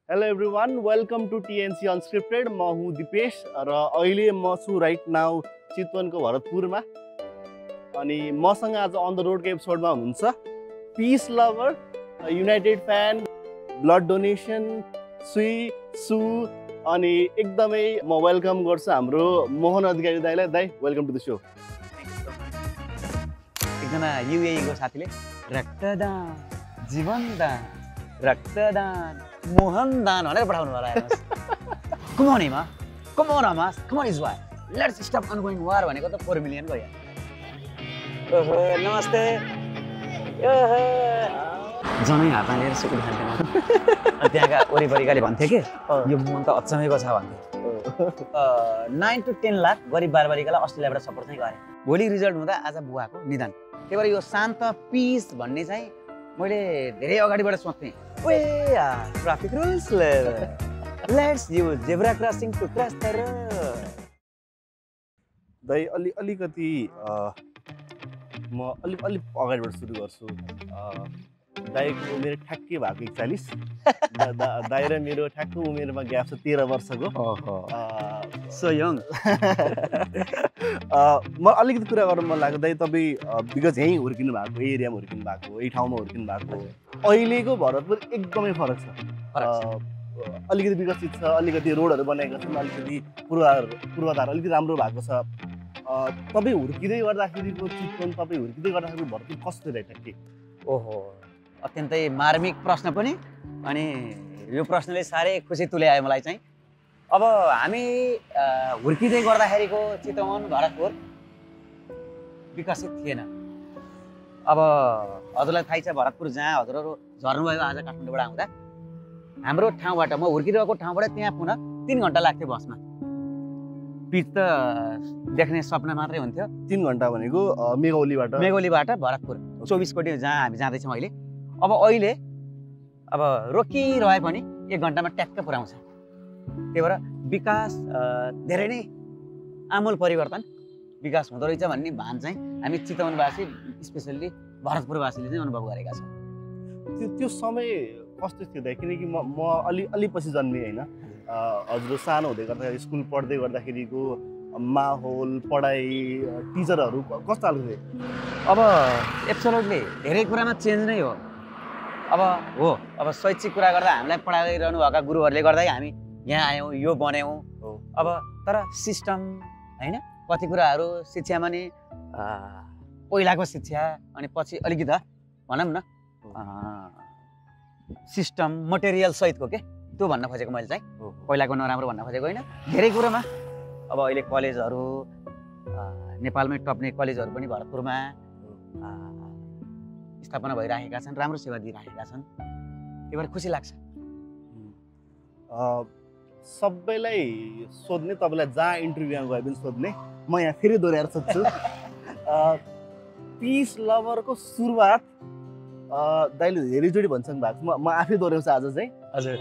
Hello everyone, welcome to TNC unscripted. म हुँ दिपेश र अहिले म छु राइट नाउ चितवनको भरतपुरमा। अनि मसँग आज अन द रोडको एपिसोडमा हुनुहुन्छ peace lover, United fan, blood donation, so अनि एकदमै म वेलकम गर्छु हाम्रो मोहन अधिकारी दाइलाई। दाइ, वेलकम टु द सो। एकजना युएईको साथीले रक्तदान जीवनदान रक्तदान मोहनदान भनेर पठाउनु होला। हेर्नुहोस्, कम अन हिमा, come on Hamas, come on Israel, let's stop ongoing war भनेको त 4 मिलियन गयो। ओहो नमस्ते, ओहो जनै हातमा लिएर सुकुटी खान्थेन। त्यहाँका वरिपरिकाले भन्थे के यो मोहन त अचम्मैको छ भन्थे। 9 to 10 लाख गरिब बालबालिकालाई अस्ट्रेलियाबाट सपोर्ट चाहिँ गरे। भोलि रिजल्ट हुँदा आज बुवाको निधन। त्यही भएर यो शान्त पिस भन्ने चाहिँ मैले धेरै अगाडिबाट सोच्थेँ। ओए traffic rules, let's use zebra crossing to cross the road. दाइ अलिकति म अलिक अगाडिबाट सुरु गर्छु। दाइको उमेर ठ्याक्कै भएको 41। दाइ र मेरो ठ्याक्कै उमेरमा ग्याप छ 13 वर्षको। So young. म अलिकति कुरा गर्न मन लाग्यो दाइ, तपाईँ बिकज यहीँ हुर्किनु भएको, यही एरियामा हुर्किनु भएको, यही ठाउँमा हुर्किनु भएको। अहिलेको भरतपुर एकदमै फरक छ। अलिकति विकसित छ, अलिकति रोडहरू बनाएका छन्, अलिकति पूर्वाधार अलिकति राम्रो भएको छ। तपाईँ हुर्किँदै गर्दाखेरिको चितवन, तपाईँ हुर्किँदै गर्दाखेरि भरतपुर कस्तो रह्यो ठ्याक्कै? ओहो, अत्यन्तै मार्मिक प्रश्न पनि, अनि यो प्रश्नले साह्रै खुसी तुल्यायो मलाई चाहिँ। अब हामी हुर्किँदै गर्दाखेरिको चितवन भरतपुर विकसित थिएन। अब हजुरलाई थाहै छ, भरतपुर जहाँ हजुरहरू झर्नुभयो आज काठमाडौँबाट आउँदा, हाम्रो ठाउँबाट, म हुर्किरहेको ठाउँबाट त्यहाँ पुनः 3 घन्टा लाग्थ्यो बसमा। पिच त देख्ने सपना मात्रै हुन्थ्यो। 3 घन्टा भनेको मेघोलीबाट भरतपुर 24 कोटी जहाँ हामी जाँदैछौँ अहिले। अब अहिले अब रोकिरहे पनि 1 घन्टामा ट्याक्क पुऱ्याउँछ। त्यही भएर विकास धेरै नै आमूल परिवर्तन विकास हुँदो रहेछ भन्ने भान चाहिँ हामी चितवनवासी, स्पेसल्ली भरतपुरवासीले चाहिँ अनुभव गरेका छौँ। त्यो समय कस्तो थियो दाइ? किनकि म अलि पछि जन्मेँ होइन। हजुर सानो हुँदै गर्दाखेरि, स्कुल पढ्दै गर्दाखेरिको माहौल, पढाइ, टिचरहरू कस्तो खालको थियो? अब एब्सोल्युटली धेरै कुरामा चेन्ज नै हो। अब शैक्षिक कुरा गर्दा हामीलाई पढाइरहनु भएका गुरुहरूले गर्दै हामी यहाँ आयौँ, यो बन्यौँ। अब तर सिस्टम होइन, कति कुराहरू शिक्षामा नि पहिलाको शिक्षा अनि पछि अलिकति भनौँ न सिस्टम मटेरियल सहितको के त्यो भन्न खोजेको मैले चाहिँ। पहिलाको नराम्रो भन्न खोजेको होइन। धेरै कुरामा अब अहिले कलेजहरू नेपालमै टप्ने कलेजहरू पनि भरतपुरमा स्थापना भइराखेका छन्, राम्रो सेवा दिइराखेका छन्। त्यही भएर खुसी लाग्छ। सबैलाई सोध्ने, तपाईँलाई जहाँ इन्टरभ्यूमा गए पनि सोध्ने, म यहाँ फेरि दोहोऱ्याएर सोध्छु। पिस लभरको सुरुवात दाइले धेरैचोटि भन्छन् भएको, म आफै दोहोऱ्याउँछु आज चाहिँ। हजुर,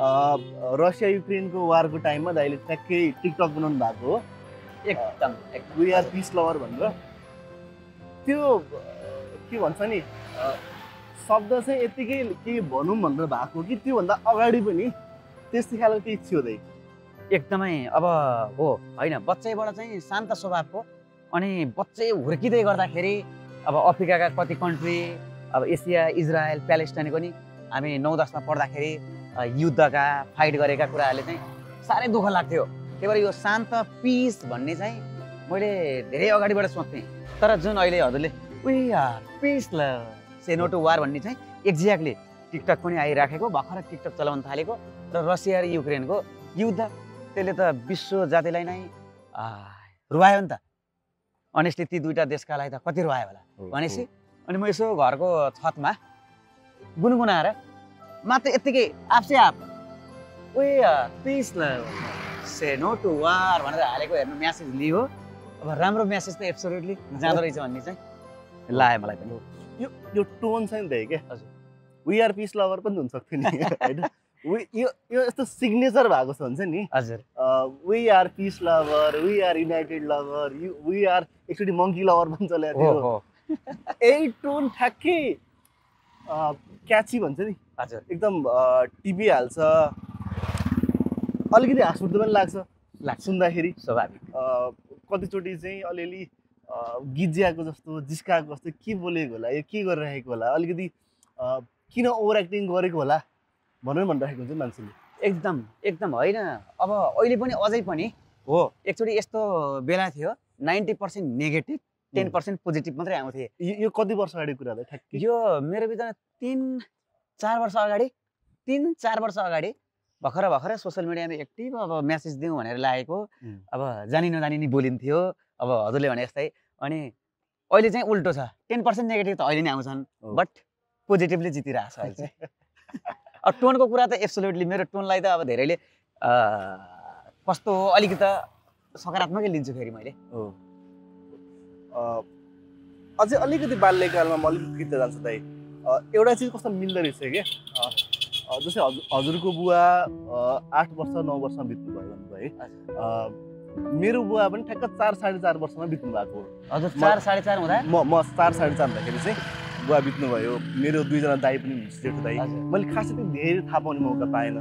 रसिया युक्रेनको वारको टाइममा दाइले ठ्याक्कै टिकटक बनाउनु भएको हो, एकदम वी आर पिस लभर भनेर। त्यो के भन्छ नि, शब्द चाहिँ यत्तिकै के भनौँ भनेर भएको कि त्योभन्दा अगाडि पनि त्यस्तै खालको केही थियो दाइ? एकदमै अब हो होइन, बच्चैबाट चाहिँ शान्त स्वभावको, अनि बच्चै हुर्किँदै गर्दाखेरि अब अफ्रिकाका कति कन्ट्री, अब एसिया, इजरायल, प्यालेस्टाइनको नि हामी 9-10मा पढ्दाखेरि युद्धका फाइट गरेका कुराहरूले चाहिँ साह्रै दुःख लाग्थ्यो। त्यही भएर यो शान्त पिस भन्ने चाहिँ मैले धेरै अगाडिबाट सोच्थेँ। तर जुन अहिले हजुरले वी आर पिस ल से नो टु वार भन्ने चाहिँ एक्ज्याक्टली टिकटक पनि आइराखेको, भर्खर टिकटक चलाउन थालेको र रसिया र युक्रेनको युद्ध, त्यसले त विश्व जातिलाई नै रुवायो नि त। अनेस्टली ती दुईटा देशका लागि त कति रुवायो होला भनेपछि। अनि म यसो घरको छतमा गुनगुनाएर मात्र यत्तिकै आफसे आप वे पिस ल से नो टु वार भनेर हालेको हेर्नु म्यासेज लियो। अब राम्रो म्यासेज त एब्सोल्युटली जाँदो रहेछ भन्ने चाहिँ लाग्यो मलाई पनि। यो टोन चाहिँ नि क्या, हजुर वी आर पिस लभर पनि हुनसक्थ्यो नि होइन। यो यस्तो सिग्नेचर भएको छ हुन्छ नि। हजुर, we are peace lover, we are United lover, we are एकचोटि मङ्की लभर पनि चलेको थियो। यही टोन ठ्याक्कै क्याची भन्छ नि, हजुर एकदम टिपिहाल्छ। अलिकति हाँस उठ्दो पनि लाग्छ सुन्दाखेरि। स्वाभाविक। कतिचोटि चाहिँ अलिअलि गिज्याएको जस्तो जिस्काएको जस्तो के बोलेको होला, यो के गरिरहेको होला, अलिकति किन ओभर एक्टिङ गरेको होला भनेर भनिरहेको हुन्छ मान्छेले। एकदम एकदम होइन। अब अहिले पनि अझै पनि हो, एकचोटि यस्तो बेला थियो 90% नेगेटिभ 10% पोजिटिभ मात्रै आउँथे। यो कति वर्ष अगाडिको कुरा हो ठ्याक्कै? यो मेरो विचारमा 3-4 वर्ष अगाडि, 3-4 वर्ष अगाडि भर्खर सोसियल मिडियामा एक्टिभ अब मेसेज दिउँ भनेर लागेको। अब जानी नजानी नि बोलिन्थ्यो अब हजुरले भने जस्तै। अनि अहिले चाहिँ उल्टो छ, 10% नेगेटिभ त अहिले नै आउँछन्, बट पोजिटिभली जितिरहेको छ अहिले चाहिँ। अब टोनको कुरा त एब्सोल्युटली मेरो टोनलाई त अब धेरैले कस्तो हो अलिकति सकारात्मकै लिन्छु फेरि मैले। अझै अलिकति बाल्यकालमा म अलिकति गीत जान्छु दाइ। एउटा चिज कस्तो मिल्दो रहेछ क्या, जस्तै हजुरको बुवा 8 वर्ष 9 वर्षमा बित्नु भयो भन्नुभयो है। मेरो बुवा पनि ठ्याक्क 4-4.5 वर्षमा बित्नु भएको हो। हजुर 4-4.5 हुँदा म 4-4.5 हुँदाखेरि चाहिँ बुवा बित्नु भयो। मेरो 2जना दाइ पनि जेठो दाइ। मैले खासै त्यो धेरै थाहा पाउने मौका पाएन।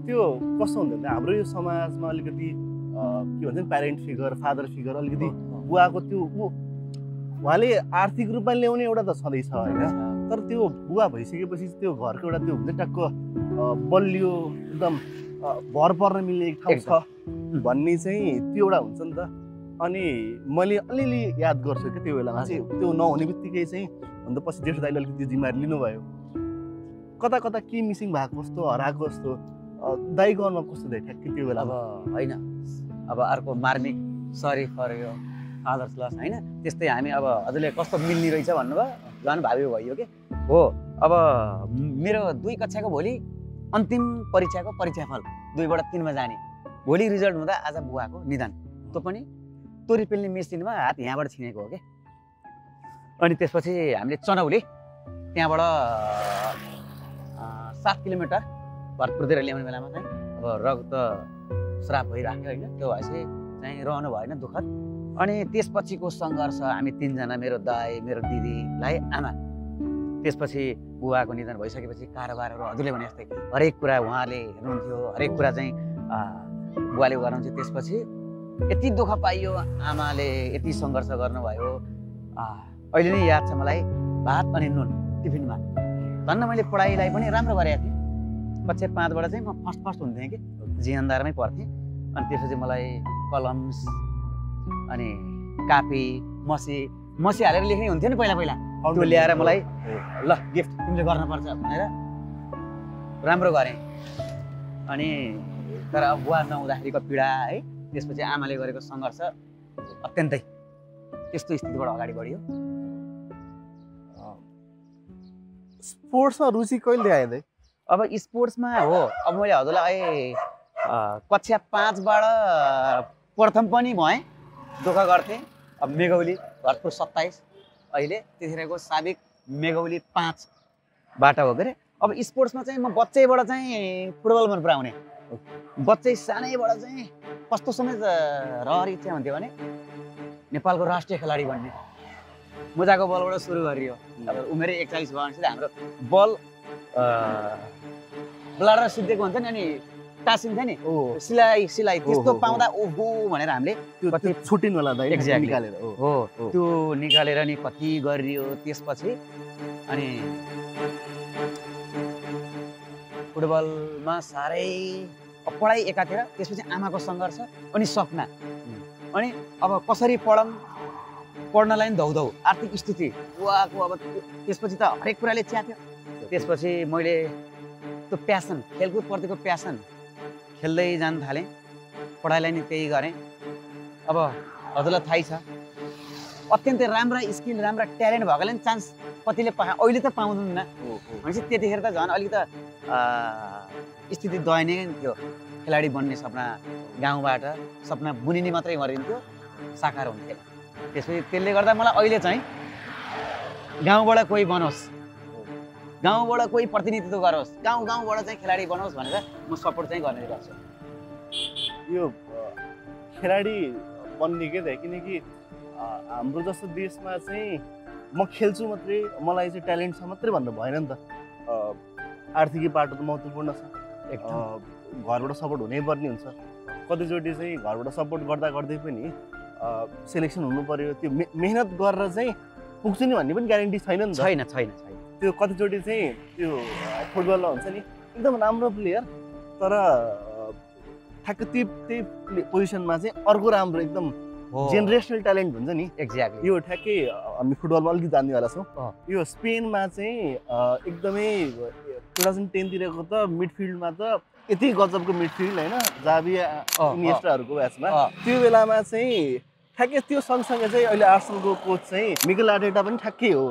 त्यो कस्तो हुन्छ भने हाम्रो यो समाजमा अलिकति के भन्छ प्यारेन्ट फिगर, फादर फिगर अलिकति बुवाको त्यो उहाँले आर्थिक रूपमा ल्याउने एउटा त छँदैछ होइन, तर त्यो बुवा भइसकेपछि त्यो घरको एउटा त्यो हुन्छ टक्क बलियो एकदम भर पर्न मिल्ने एक ठाउँ छ भन्ने चाहिँ त्यो एउटा हुन्छ नि त। अनि मैले अलिअलि याद गर्छु कि त्यो बेलामा चाहिँ त्यो नहुने बित्तिकै चाहिँ अन्त पछि जेठो दाइले अलिकति त्यो जिम्मेवारी लिनुभयो। कता कता के मिसिङ भएको जस्तो, हराएको जस्तो दाइको अनुहार कस्तो दाइ ठ्याक्कै त्यो बेला? अब होइन, अब अर्को मार्मिक सरी फर यो फादर्स लस होइन, त्यस्तै हामी अब हजुरले कस्तो मिल्ने रहेछ भन्नुभयो, झन् भावी भयो कि हो। अब मेरो 2 कक्षाको भोलि अन्तिम परीक्षाको परीक्षाफल 2बाट 3मा जाने, भोलि रिजल्ट हुँदा आज बुवाको निधन, त्यो पनि तोरी पेल्ने मेसिनमा हात यहाँबाट छिनेको हो कि। अनि त्यसपछि हामीले चनौली त्यहाँबाट 7 किलोमिटर भरतपुरतिर ल्याउने बेलामा चाहिँ अब रगत श्राप भइराख्यो होइन, त्यो भएपछि चाहिँ रहनु भएन दुःखद। अनि त्यसपछिको सङ्घर्ष हामी 3जना, मेरो दाइ, मेरो दिदीलाई आमा, त्यसपछि बुवाको निधन भइसकेपछि कारोबारहरू हजुरले भने जस्तै हरेक कुरा उहाँले हेर्नुहुन्थ्यो, हरेक कुरा चाहिँ बुवाले गर्नुहुन्थ्यो। त्यसपछि यति दुःख पाइयो, आमाले यति सङ्घर्ष गर्नुभयो। अहिले नै याद छ मलाई, भात अनि नुन टिफिनमा। धन्न मैले पढाइलाई पनि राम्रो गरेको थिएँ। कक्षा 5बाट चाहिँ म फर्स्ट हुन्थेँ कि, जियानदारमै पढ्थेँ। अनि त्यसपछि मलाई कलम्स अनि कापी मसी हालेर लेख्ने हुन्थ्यो नि पहिला, त्यो ल्याएर मलाई ल गिफ्ट तिमीले गर्नुपर्छ भनेर राम्रो गरेँ। अनि तर अब बुवा नहुँदाखेरिको पीडा है, त्यसपछि आमाले गरेको सङ्घर्ष अत्यन्तै त्यस्तो स्थितिबाट अगाडि बढ्यो। स्पोर्ट्समा रुचि कहिले आयो दाइ? अब स्पोर्ट्समा हो, अब मैले हजुरलाई कक्षा 5बाट प्रथम पनि भएँ, दुःख गर्थेँ। अब मेघौली भरतपुर 27, अहिले त्यतिखेरको साबिक मेघौली 5बाट हो के अरे। अब स्पोर्ट्समा चाहिँ म बच्चैबाट चाहिँ फुटबल मन पराउने, बच्चै सानैबाट चाहिँ कस्तो समेत रहर इच्छा हुन्थ्यो भने नेपालको राष्ट्रिय खेलाडी बन्ने। मुजाको बलबाट सुरु गरियो। अब उमेरै 41 भयो भने हाम्रो बल ब्लाडर सिद्धेको हुन्छ नि, अनि टाँसिन्छ नि सिलाइ त्यस्तो पाउँदा ओहो भनेर हामीले कति छुटिन होला दाइ निकालेर हो त्यो निकालेर नि कति गरियो। त्यसपछि अनि फुटबलमा साह्रै पढाइ एकातिर, त्यसपछि आमाको सङ्घर्ष अनि सपना, अनि अब कसरी पढ्नलाई नि धौधौ आर्थिक स्थिति बुवाको। अब त्यसपछि त हरेक कुराले च्यात्यो। त्यसपछि मैले त्यो प्यासन, खेलकुदप्रतिको प्यासन खेल्दै जान थालेँ, पढाइलाई नि त्यही गरेँ। अब हजुरलाई थाहै छ अत्यन्तै राम्रा स्किल, राम्रा ट्यालेन्ट भएकोले नि चान्स कतिले अहिले त पाउँदैन भनेपछि त्यतिखेर त झन् अलिकति स्थिति दयनीय थियो। खेलाडी बन्ने सपना गाउँबाट सपना बुनिने मात्रै गरिन्थ्यो, साकार हुन्थ्यो। त्यसपछि त्यसले गर्दा मलाई अहिले चाहिँ गाउँबाट कोही बनोस्, गाउँबाट कोही प्रतिनिधित्व गरोस्, गाउँबाट चाहिँ खेलाडी बनोस् भनेर म सपोर्ट चाहिँ गर्ने गर्छु। यो खेलाडी बन्ने के त, किनकि हाम्रो जस्तो देशमा चाहिँ म खेल्छु मात्रै, मलाई चाहिँ ट्यालेन्ट छ मात्रै भन्नु भएन नि त। आर्थिक बाटो त महत्त्वपूर्ण छ, घरबाट सपोर्ट हुनैपर्ने हुन्छ। कतिचोटि चाहिँ घरबाट सपोर्ट गर्दा गर्दै पनि सेलेक्सन हुनु पर्यो, त्यो मेहनत गरेर चाहिँ पुग्छु नि भन्ने पनि ग्यारेन्टी छैन नि त। छैन त्यो कतिचोटि चाहिँ त्यो फुटबलमा हुन्छ नि एकदम राम्रो प्लेयर तर ठ्याक्क त्यही पोजिसनमा चाहिँ अर्को राम्रो एकदम जेनेरेसनल ट्यालेन्ट हुन्छ नि। एक्ज्याक्टली यो ठ्याक्कै हामी फुटबलमा अलिकति जान्नेवाला छौँ। अँ। यो स्पेनमा चाहिँ एकदमै 2010 तिरको त मिडफिल्डमा त यति गजबको मिडफिल्ड होइन, जावी इनिएस्टाहरूको ब्याचमा त्यो बेलामा चाहिँ ठ्याक्कै त्यो सँगसँगै चाहिँ अहिले आर्सेनलको कोच चाहिँ मिकेल आर्टेटा पनि ठ्याक्कै हो।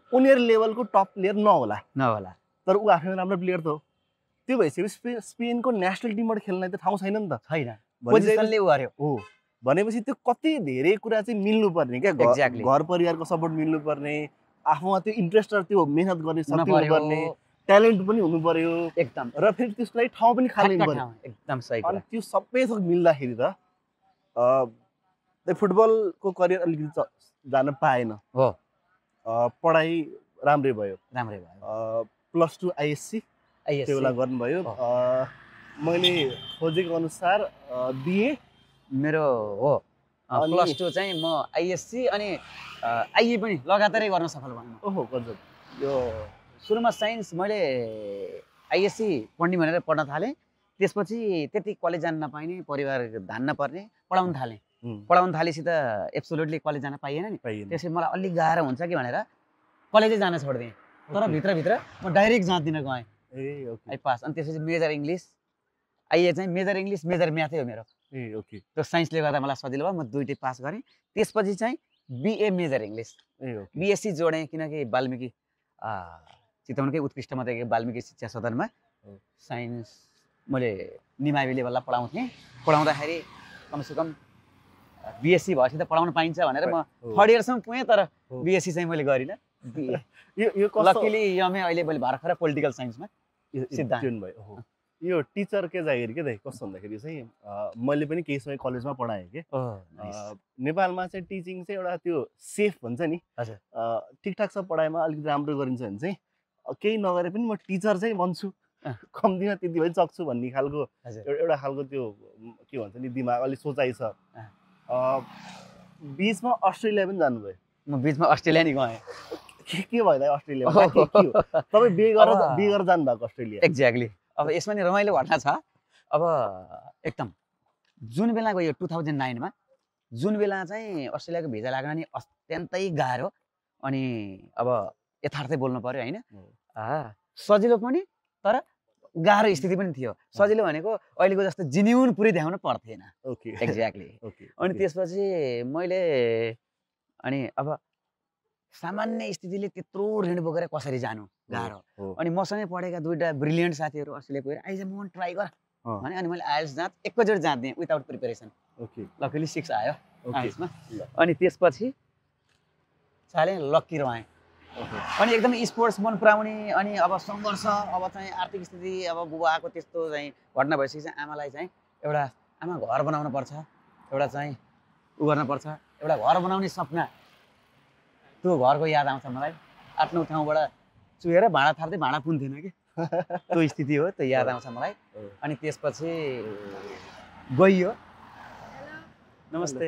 उनीहरू लेभलको टप प्लेयर नहोला तर ऊ आफैमा राम्रो प्लेयर त हो। त्यो भइसकेपछि स्पेनको नेसनल टिमबाट खेल्न त ठाउँ छैन नि त। छैन, पोजिसनले उ गर्यो। हो भनेपछि त्यो कति धेरै कुरा चाहिँ मिल्नुपर्ने क्या। Exactly. घर परिवारको सपोर्ट मिल्नुपर्ने, आफूमा त्यो इन्ट्रेस्ट र त्यो मेहनत गर्ने शक्ति हुनुपर्ने, ट्यालेन्ट पनि हुनु पर्यो एकदम, र फेरि त्यसको लागि ठाउँ पनि खानु पर्यो। एकदम सही अनि कुरा। त्यो सबै थोक मिल्दाखेरि त फुटबलको करियर अलिकति जान पाएन। हो पढाइ राम्रै भयो, +2 आइएससी त्यो बेला गर्नुभयो। मैले खोजेको अनुसार बिए मेरो हो, +2 चाहिँ म आइएससी अनि आइए पनि लगातारै गर्न सफल भएँ। ओहो गजब। यो सुरुमा साइन्स मैले आइएससी पढ्ने भनेर पढ्न थालेँ, त्यसपछि त्यति कलेज जान नपाइने, परिवार धान्न पर्ने, पढाउन थालेपछि त एब्सोल्युटली कलेज जान पाइएन नि। त्यसपछि मलाई अलिक गाह्रो हुन्छ कि भनेर कलेजै जान छोडिदिएँ। तर भित्रभित्र म डाइरेक्ट जाँदिनँ गएँ। I pass. अनि त्यसपछि मेजर इङ्ग्लिस, आइए चाहिँ मेजर इङ्ग्लिस मेजर म्याथै हो मेरो। त्यो साइन्सले गर्दा मलाई सजिलो भयो, म दुइटै पास गरेँ। त्यसपछि चाहिँ बिए मेजर इङ्ग्लिस, बिएससी जोडेँ किनकि वाल्मिकी चितवनकै उत्कृष्ट माध्यमिक वाल्मिकी शिक्षा सदनमा साइन्स मैले निमावि लेभललाई पढाउँथेँ। पढाउँदाखेरि कमसेकम बिएससी भएपछि त पढाउन पाइन्छ भनेर म 3rd इयरसम्म पुगेँ, तर बिएससी चाहिँ मैले गरिनँ। लकिली यमै अहिले मैले भर्खर पोलिटिकल साइन्समा सिद्धान्त भयो। यो टिचर के जागिर के दाइ कस्तो भन्दाखेरि चाहिँ मैले पनि केही समय कलेजमा पढाएँ कि नेपालमा चाहिँ टिचिङ चाहिँ एउटा त्यो सेफ भन्छ नि, ठिकठाक छ पढाइमा अलिकति राम्रो गरिन्छ भने चाहिँ केही नगरे पनि म टिचर चाहिँ बन्छु, कम्तीमा त्यति भए सक्छु भन्ने खालको एउटा खालको त्यो के भन्छ नि दिमाग अलिक सोचाइ छ। बिचमा अस्ट्रेलिया पनि जानुभयो। म बिचमा अस्ट्रेलिया नि गएँ। के भयो दाइ अस्ट्रेलियामा? तपाईँ बिए गरेर जानुभएको अस्ट्रेलिया? एक्ज्याक्टली। अब यसमा नि रमाइलो घटना छ। अब एकदम जुन बेलाको यो 2009मा जुन बेला चाहिँ अस्ट्रेलियाको भिजा लाग्न नि अत्यन्तै गाह्रो, अनि अब यथार्थै बोल्नु पर्यो होइन, सजिलो पनि तर गाह्रो स्थिति पनि थियो। सजिलो भनेको अहिलेको जस्तो जेन्युन पुरै देखाउन पर्थेन। एक्ज्याक्टली। अनि त्यसपछि मैले अनि अब सामान्य स्थितिले त्यत्रो ऋण बोकेर कसरी जानु गाह्रो। अनि मसँगै पढेका दुईटा ब्रिलियन्ट साथीहरू अस्ट्रेलिया गएर आइज म ट्राई गर भने, अनि मैले आइएल्स जाँच एकैचोटि जाँदिएँ विदाउट प्रिपेरेसन। लकिली 6 आयो आइएल्समा। अनि त्यसपछि साले लक्की रहेँ। अनि एकदम स्पोर्ट्स मन पराउने, अनि अब सङ्घर्ष, अब चाहिँ आर्थिक स्थिति, अब बुबाको त्यस्तो चाहिँ घटना भइसकेपछि चाहिँ आमालाई चाहिँ एउटा आमा घर बनाउनु पर्छ, एउटा चाहिँ उ गर्नुपर्छ, एउटा घर बनाउने सपना, त्यो घरको याद आउँछ मलाई। 8-9 ठाउँबाट चुहेर भाँडा थाप्दै भाँडा पुन्थेन कि त्यो स्थिति हो, त्यो याद आउँछ मलाई। अनि त्यसपछि गइयो। नमस्ते।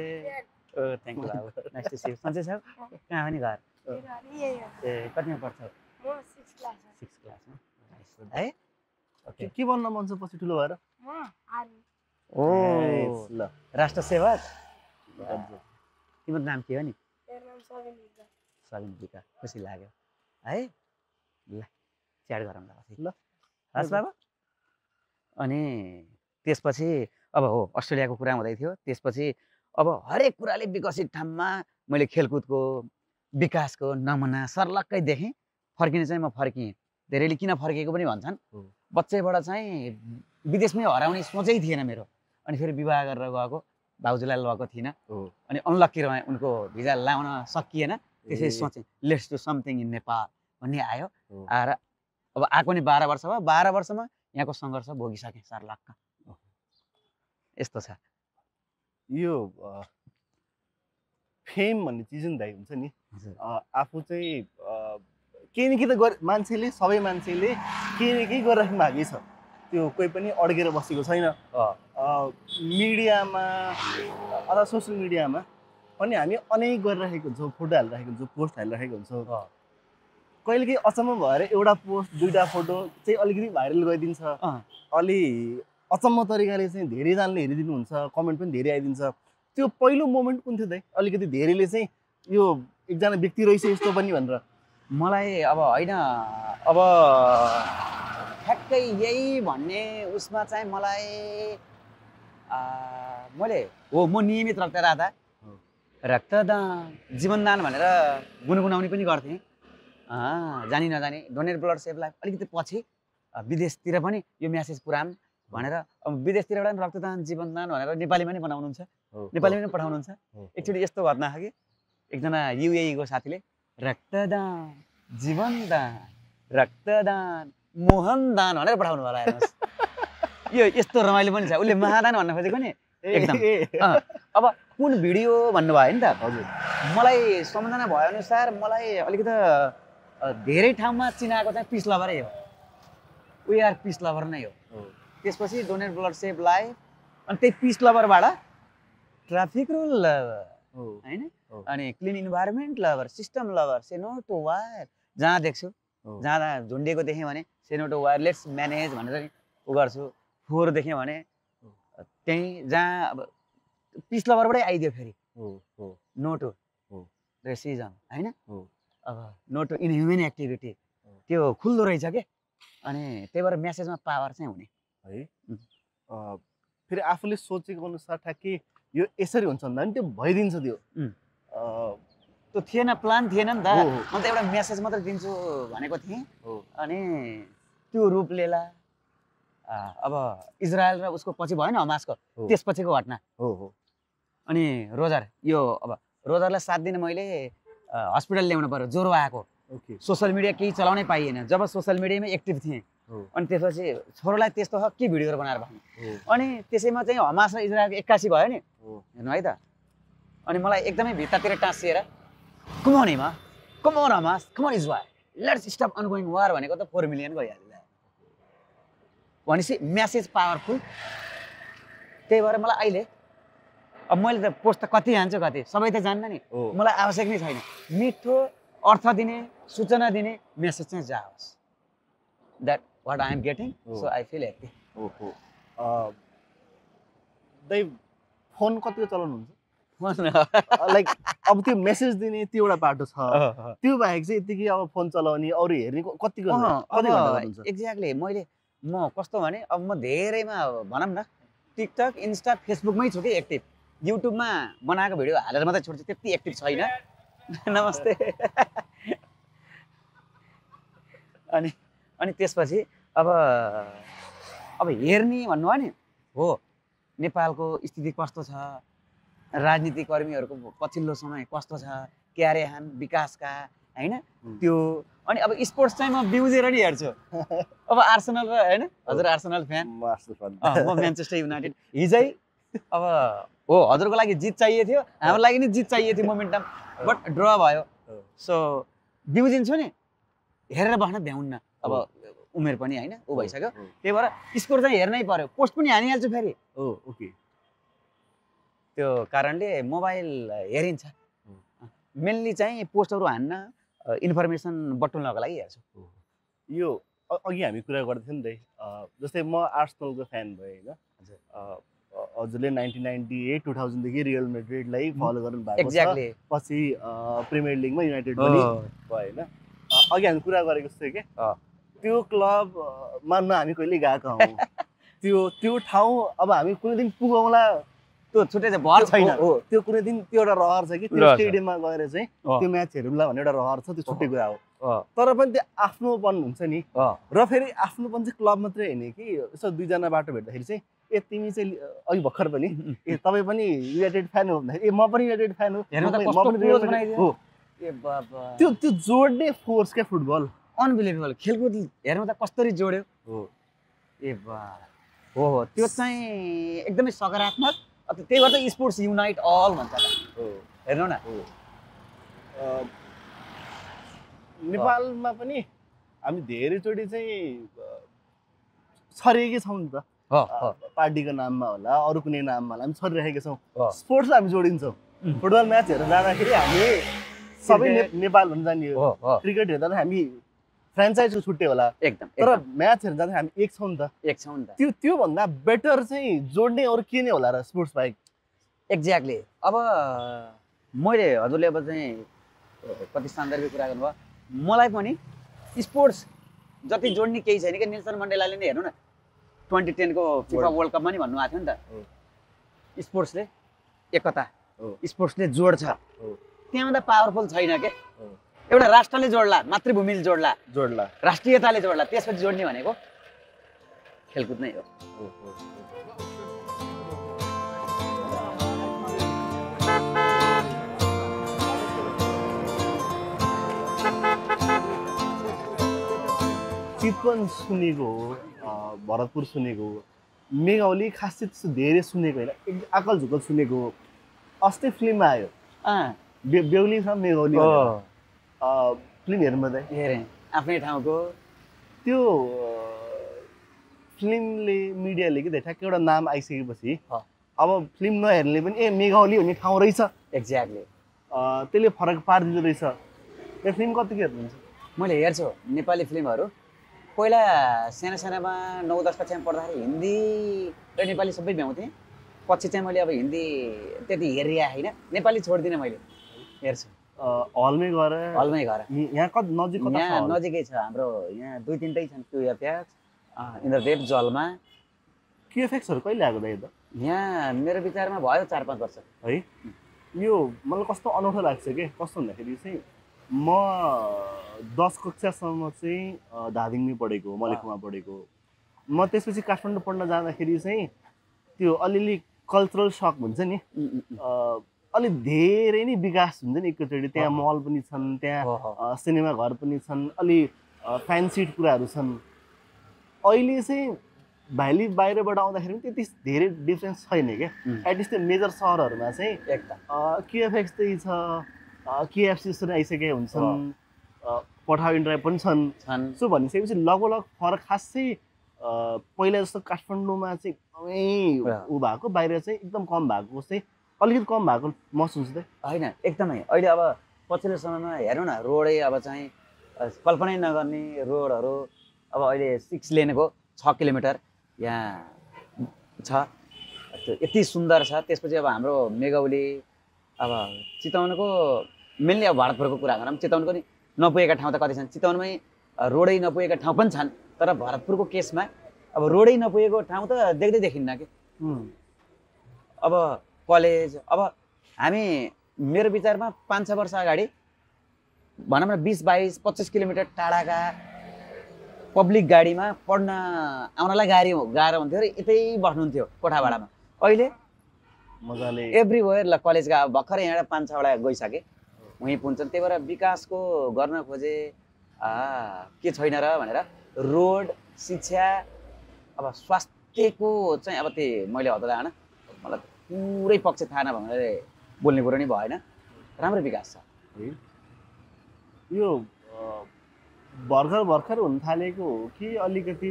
थ्याङ्क यू बाबु, नाइस टु सी यू। सन्चै छ? कहाँ हो नि घर? ए कतिमा पढ्छ? म 6 क्लासमा। है ओके। के बन्न मन छ पछि ठुलो भएर? म आर्मी। ओ ल, राष्ट्र सेवक। तिम्रो नाम के हो नि? मेरो नाम सबिन विका। सबिन विका, खुसी लाग्यो है। ल च्याट गरौँ ल। हस् बाबा। अनि त्यसपछि अब हो अस्ट्रेलियाको कुरा हुँदै थियो। त्यसपछि अब हरेक कुराले विकसित ठाउँमा मैले खेलकुदको विकासको नमुना सर्लक्कै देखेँ। फर्किने चाहिँ म फर्किएँ। धेरैले किन फर्किएको पनि भन्छन्, बच्चैबाट चाहिँ विदेशमै हराउने सोचै थिएन मेरो। अनि फेरि विवाह गरेर गएको, भाउजूलाई लगेको थिइनँ, अनि अनलक्की रहेँ, उनको भिजा लाउन सकिएन। त्यसै सोचेँ let's do something in Nepal भन्ने आयो। आएर अब आएको नि 12 वर्ष भयो। 12 वर्षमा यहाँको सङ्घर्ष भोगिसकेँ सर्लक्क। यस्तो छ यो फेम भन्ने चिज नि दाइ हुन्छ नि, आफू चाहिँ केही न केही त मान्छेले, सबै मान्छेले केही न केही गरिराख्नु भागै छ। त्यो कोही पनि अड्केर बसेको छैन। मिडियामा अथवा सोसियल मिडियामा पनि हामी अनेक गरिरहेको हुन्छौँ, फोटो हालिरहेको हुन्छौँ, पोस्ट हालिरहेको हुन्छौँ। कहिले केही अचम्म भएर एउटा पोस्ट 2टा फोटो चाहिँ अलिकति भाइरल गरिदिन्छ, अलि अचम्म तरिकाले चाहिँ धेरैजनाले हेरिदिनुहुन्छ, कमेन्ट पनि धेरै आइदिन्छ। त्यो पहिलो मोमेन्ट कुन थियो दाइ? अलिकति धेरैले चाहिँ यो एकजना व्यक्ति रहेछ यस्तो पनि भनेर। मलाई अब होइन, अब ठ्याक्कै यही भन्ने उसमा चाहिँ मलाई म नियमित रक्तदान जीवनदान भनेर गुनगुनाउने पनि गर्थेँ। जानी नजानी डोनेट ब्लड सेभ लाइफ अलिकति पछि विदेशतिर पनि यो म्यासेज पुऱ्याम भनेर, अब विदेशतिरबाट पनि रक्तदान जीवनदान भनेर नेपालीमा नि बनाउनुहुन्छ, नेपालीमा पनि पठाउनुहुन्छ। एकचोटि यस्तो घटना छ कि एकजना युएई को साथीले रक्तदान जीवनदान रक्तदान मोहनदान भनेर पठाउनु होला। हेर्नुहोस् यो यस्तो रमाइलो पनि छ। उसले महादान भन्न खोजेको नि एकदम। अब कुन भिडियो भन्नुभयो नि त? हजुर। मलाई सम्झना भए अनुसार मलाई अलिकति धेरै ठाउँमा चिनाएको चाहिँ पिस लभरै हो, वी आर पिस लभर नै हो। त्यसपछि डोनेट ब्लड सेभ लाइफ, अनि त्यही पिस लभरबाट ट्राफिक रुल लभर होइन, अनि clean environment lover, system lover, say no to wire, जहाँ देख्छु जहाँ झुन्डिएको देखेँ भने say no to wire let's manage भनेर उ गर्छु। फोहोर देख्यो भने त्यहीँ जहाँ अब पिस लभरबाटै आइदियो फेरि नो टु रेसिजम होइन, अब नो टु इनह्युमन एक्टिभिटी, त्यो खुल्दो रहेछ के। अनि त्यही भएर म्यासेजमा पावर चाहिँ हुने है। फेरि आफूले सोचेको अनुसार ठ्याक्कै यो यसरी हुन्छ भन्दा पनि त्यो भइदिन्छ। त्यो थिएन, प्लान थिएन नि त। म त एउटा म्यासेज मात्रै दिन्छु भनेको थिएँ, अनि त्यो रूप लिएला। अब इजरायल र उसको पछि भएन हमासको, त्यसपछिको घटना। अनि रोजर, यो अब रोजरलाई 7 दिन मैले हस्पिटल ल्याउनु पर्यो, ज्वरो आएको। सोसियल मिडिया केही चलाउनै पाइएन जब सोसियल मिडियामै एक्टिभ थिएँ। अनि त्यसपछि छोरोलाई त्यस्तो छ के भिडियोहरू बनाएर भन्नु, अनि त्यसैमा चाहिँ हमास र इजरायलको 81 भयो नि, हेर्नु है त। अनि मलाई एकदमै भित्तातिर टाँसिएर come on Hamas, come on Israel, let's stop ongoing war भनेको त 4 मिलियन गइहाल्यो भनेपछि म्यासेज पावरफुल। त्यही भएर मलाई अहिले अब मैले त पोस्ट त कति हान्छु कति सबै त जान्न नि, मलाई आवश्यक नै छैन। मिठो अर्थ दिने सूचना दिने मेसेज चाहिँ जाओस्, that what I am getting, so I feel happy. दाइ फोन कतिको चलाउनुहुन्छ? लाइक अब त्यो मेसेज दिने त्यो एउटा बाटो छ, त्यो बाहेक चाहिँ यतिकै अब फोन चलाउने अरू हेर्ने कतिको हुन्छ? एक्ज्याक्टली। म कस्तो भने अब म धेरैमा भनौँ न टिकटक इन्स्टा फेसबुकमै छु कि एक्टिभ, युट्युबमा बनाएको भिडियो हालेर मात्रै छोड्छु, त्यति एक्टिभ छैन। नमस्ते। अनि त्यसपछि अब हेर्ने भन्नुभयो नि, हो नेपालको स्थिति कस्तो छ, राजनीतिक कर्मीहरूको पछिल्लो समय कस्तो छ, क्यारेहान विकासका होइन त्यो। अनि अब स्पोर्ट्स चाहिँ म बिउजेर नि हेर्छु। अब आर्सेनल र होइन, हजुर आर्सेनल फ्यान, म म्यान्चेस्टर युनाइटेड। हिजै अब हो हजुरको लागि जित चाहिएको थियो, हाम्रो लागि नि जित चाहिएको थियो मोमेन्टम, बट ड्र भयो। सो बिउजिन्छु नि, हेरेर बस्न भ्याउन्न, अब उमेर पनि होइन ऊ भइसक्यो। त्यही भएर स्कोर चाहिँ हेर्नै पर्यो, पोस्ट पनि हानिहाल्छु फेरि। ओके। त्यो कारणले मोबाइल हेरिन्छ, मेनली चाहिँ पोस्टहरू हान्न, इन्फर्मेसन बटुल्नको लागि हेर्छु। यो अघि हामी कुरा गर्दै थियौँ नि त, जस्तै म आर्सेनलको फ्यान भएँ होइन, हजुरले 1998 2000 देखि रियल म्याड्रिडलाई फलो गर्नु भएको छ, पछि प्रिमियर लिगमा युनाइटेड पनि भयो होइन। अघि हामी कुरा गरेको जस्तै के त्यो क्लबमा न हामी कहिले गएका हौँ, त्यो ठाउँ अब हामी कुनै दिन पुगौँला, त्यो छुट्टै चाहिँ भर छैन। त्यो कुनै दिन त्यो एउटा रहर छ कि त्यो स्टेडियममा गएर चाहिँ त्यो म्याच हेरौँला भन्ने एउटा रहर छ, त्यो छुट्टै कुरा हो। तर पनि त्यो आफ्नोपन हुन्छ नि, र फेरि आफ्नोपन चाहिँ क्लब मात्रै होइन कि, यसो दुईजना बाटो भेट्दाखेरि चाहिँ ए तिमी चाहिँ अघि भर्खर पनि ए तपाईँ पनि युनाइटेड फ्यान हो भन्दाखेरि ए म पनि युनाइटेड फ्यान हो, त्यो जोड्ने फोर्स क्या फुटबल अनबिलिभेबल। खेलकुद हेर्नु त कसरी जोड्यो, ए बा हो त्यो चाहिँ एकदमै सकारात्मक। त्यही भएर त स्पोर्ट्स युनाइट अल भन्छ हेर्नु न। नेपालमा पनि हामी धेरैचोटि चाहिँ छरिएकै छौँ नि त हो पार्टीको नाममा होला अरू कुनै नाममा होला हामी छरिरहेका छौँ हो। स्पोर्ट्सलाई हामी जोडिन्छौँ फुटबल म्याच हेर्न जाँदाखेरि हामी सबै नेपाल हुन जाने हो हो क्रिकेट हेर्दा हामी फ्रेन्चाइजको छुट्टै होला एकदम तर म्याच हेर्न जाँदा हामी एक छौँ नि त एक छौँ नि त त्योभन्दा बेटर चाहिँ जोड्ने अरू के नै होला र स्पोर्ट्स बाहेक एक्ज्याक्टली अब मैले हजुरले अब चाहिँ कति सान्दर्भिक कुरा गर्नुभयो मलाई पनि स्पोर्ट्स जति जोड्ने केही छैन कि नेल्सन मण्डेलाले नै हेर्नु न 2010 को फिफा वर्ल्ड कपमा नि भन्नुभएको थियो नि त स्पोर्ट्सले एकता स्पोर्ट्सले जोड्छ त्यहाँभन्दा पावरफुल छैन के एउटा राष्ट्रले जोड्ला मातृभूमिले जोड्ला राष्ट्रियताले जोड्ला त्यसपछि जोड्ने भनेको खेलकुद नै हो चितवन सुनेको हो भरतपुर सुनेको हो मेघौली खासै त्यस्तो धेरै सुनेको होइन आकल झुकल सुनेको हो अस्ति फिल्ममा आयो बेहुली छ मेघौली फिल्म हेर्नु त हेरेँ आफ्नै ठाउँको त्यो फिल्मले मिडियाले कि ठ्याक्कै एउटा नाम आइसकेपछि अब फिल्म नहेर्ने पनि ए मेघौली भन्ने ठाउँ रहेछ एक्ज्याक्टली त्यसले फरक पारिदिँदो रहेछ यो फिल्म कतिको हेर्नुहुन्छ मैले हेर्छु नेपाली फिल्महरू पहिला साना सानामा 9-10 कक्षामा पढ्दाखेरि हिन्दी र नेपाली सबै भ्याउँथेँ पछि चाहिँ मैले अब हिन्दी त्यति हेरिया होइन नेपाली छोडिदिनँ मैले हेर्छु हलमै गएर यहाँ नजिक यहाँ नजिकै छ हाम्रो यहाँ 2-3 छन् क्युएफएक्स इन्द्रदेव जलमा क्युएफएक्सहरू कहिले आएको दाइ त यहाँ मेरो विचारमा भयो 4-5 वर्ष है यो मलाई कस्तो अनौठो लाग्छ कि कस्तो भन्दाखेरि चाहिँ म 10 कक्षासम्म चाहिँ धादिङमै पढेको मलेखुमा पढेको म त्यसपछि काठमाडौँ पढ्न जाँदाखेरि चाहिँ त्यो अलिअलि कल्चरल सक हुन्छ नि अलिक धेरै नै विकास हुन्छ नि एकैचोटि त्यहाँ मल पनि छन् त्यहाँ सिनेमा घर पनि छन् अलि फ्यान्सी कुराहरू छन् अहिले चाहिँ भाइली बाहिरबाट आउँदाखेरि पनि त्यति धेरै डिफ्रेन्स छैन क्या एटलिस्ट त्यो मेजर सहरहरूमा चाहिँ क्युएफएक्स त्यही छ केएफसी जस्तो आइसकेका हुन्छन् पठाउ इन्ड्राइभ पनि छन् सो भनिसकेपछि लगभग फरक खासै पहिला जस्तो काठमाडौँमा चाहिँ एकदमै ऊ भएको बाहिर चाहिँ एकदम कम भएको चाहिँ अलिकति कम भएको महसुस हुँदै होइन एकदमै अहिले अब पछिल्लो समयमा हेर्नु न रोडै अब चाहिँ कल्पनै नगर्ने रोडहरू अब अहिले 6 लेनको 6 किलोमिटर यहाँ छ त्यो यति सुन्दर छ त्यसपछि अब हाम्रो मेघौली अब चितवनको मेनली अब भरतपुरको कुरा गरौँ चितवनको नि नपुगेका ठाउँ त कति छन् चितवनमै रोडै नपुगेका ठाउँ पनि छन् तर भरतपुरको केसमा अब रोडै नपुगेको ठाउँ त देख्दै देखिन्न कि अब कलेज अब हामी मेरो विचारमा 5-6 वर्ष अगाडि भनौँ न 20-22-25 किलोमिटर टाढाका पब्लिक गाडीमा पढ्न आउनलाई गाह्रो हुन्थ्यो र यतै बस्नुहुन्थ्यो कोठा भाडामा अहिले मजाले एभ्रिवेयर ल कलेजका भर्खरै यहाँ 5-6 वटा गइसके उहीँ पुग्छन् त्यही भएर विकासको गर्न खोजे के छैन र भनेर रोड शिक्षा अब स्वास्थ्यको चाहिँ अब त्यो मैले हतला होइन मलाई पुरै पक्ष थाहा नभएर बोल्ने कुरो नै भएन राम्रो विकास छ यो भर्खर हुन थालेको हो कि अलिकति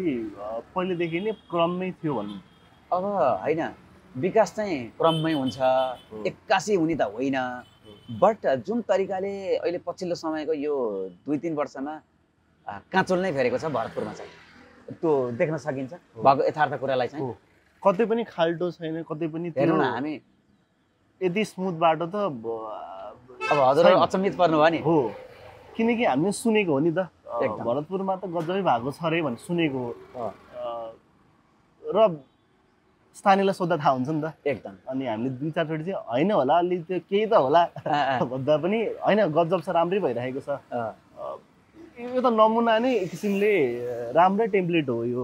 पहिलेदेखि नै क्रममै थियो भन्नु अब होइन विकास चाहिँ क्रममै हुन्छ एक्कासी हुने त होइन बट जुन तरिकाले अहिले पछिल्लो समयको यो 2-3 वर्षमा काँचुल नै फेरेको छ भरतपुरमा चाहिँ त्यो देख्न सकिन्छ भएको यथार्थ कुरालाई चाहिँ कतै पनि खाल्टो छैन कतै पनि हेर्नु न हामी यति स्मुथ बाटो त अब हजुर अचम्मित पर्नुभयो नि हो किनकि हामीले सुनेको हो नि त भरतपुरमा त गजबै भएको छ रे भनेर सुनेको हो र स्थानीयलाई सोद्धा थाहा हुन्छ नि त एकदम अनि हामीले 2-4 चोटि चाहिँ होइन होला अलि त्यो केही त होला भन्दा पनि होइन गजब छ राम्रै भइरहेको छ यो त नमुना नै एक किसिमले राम्रै टेम्प्लेट हो यो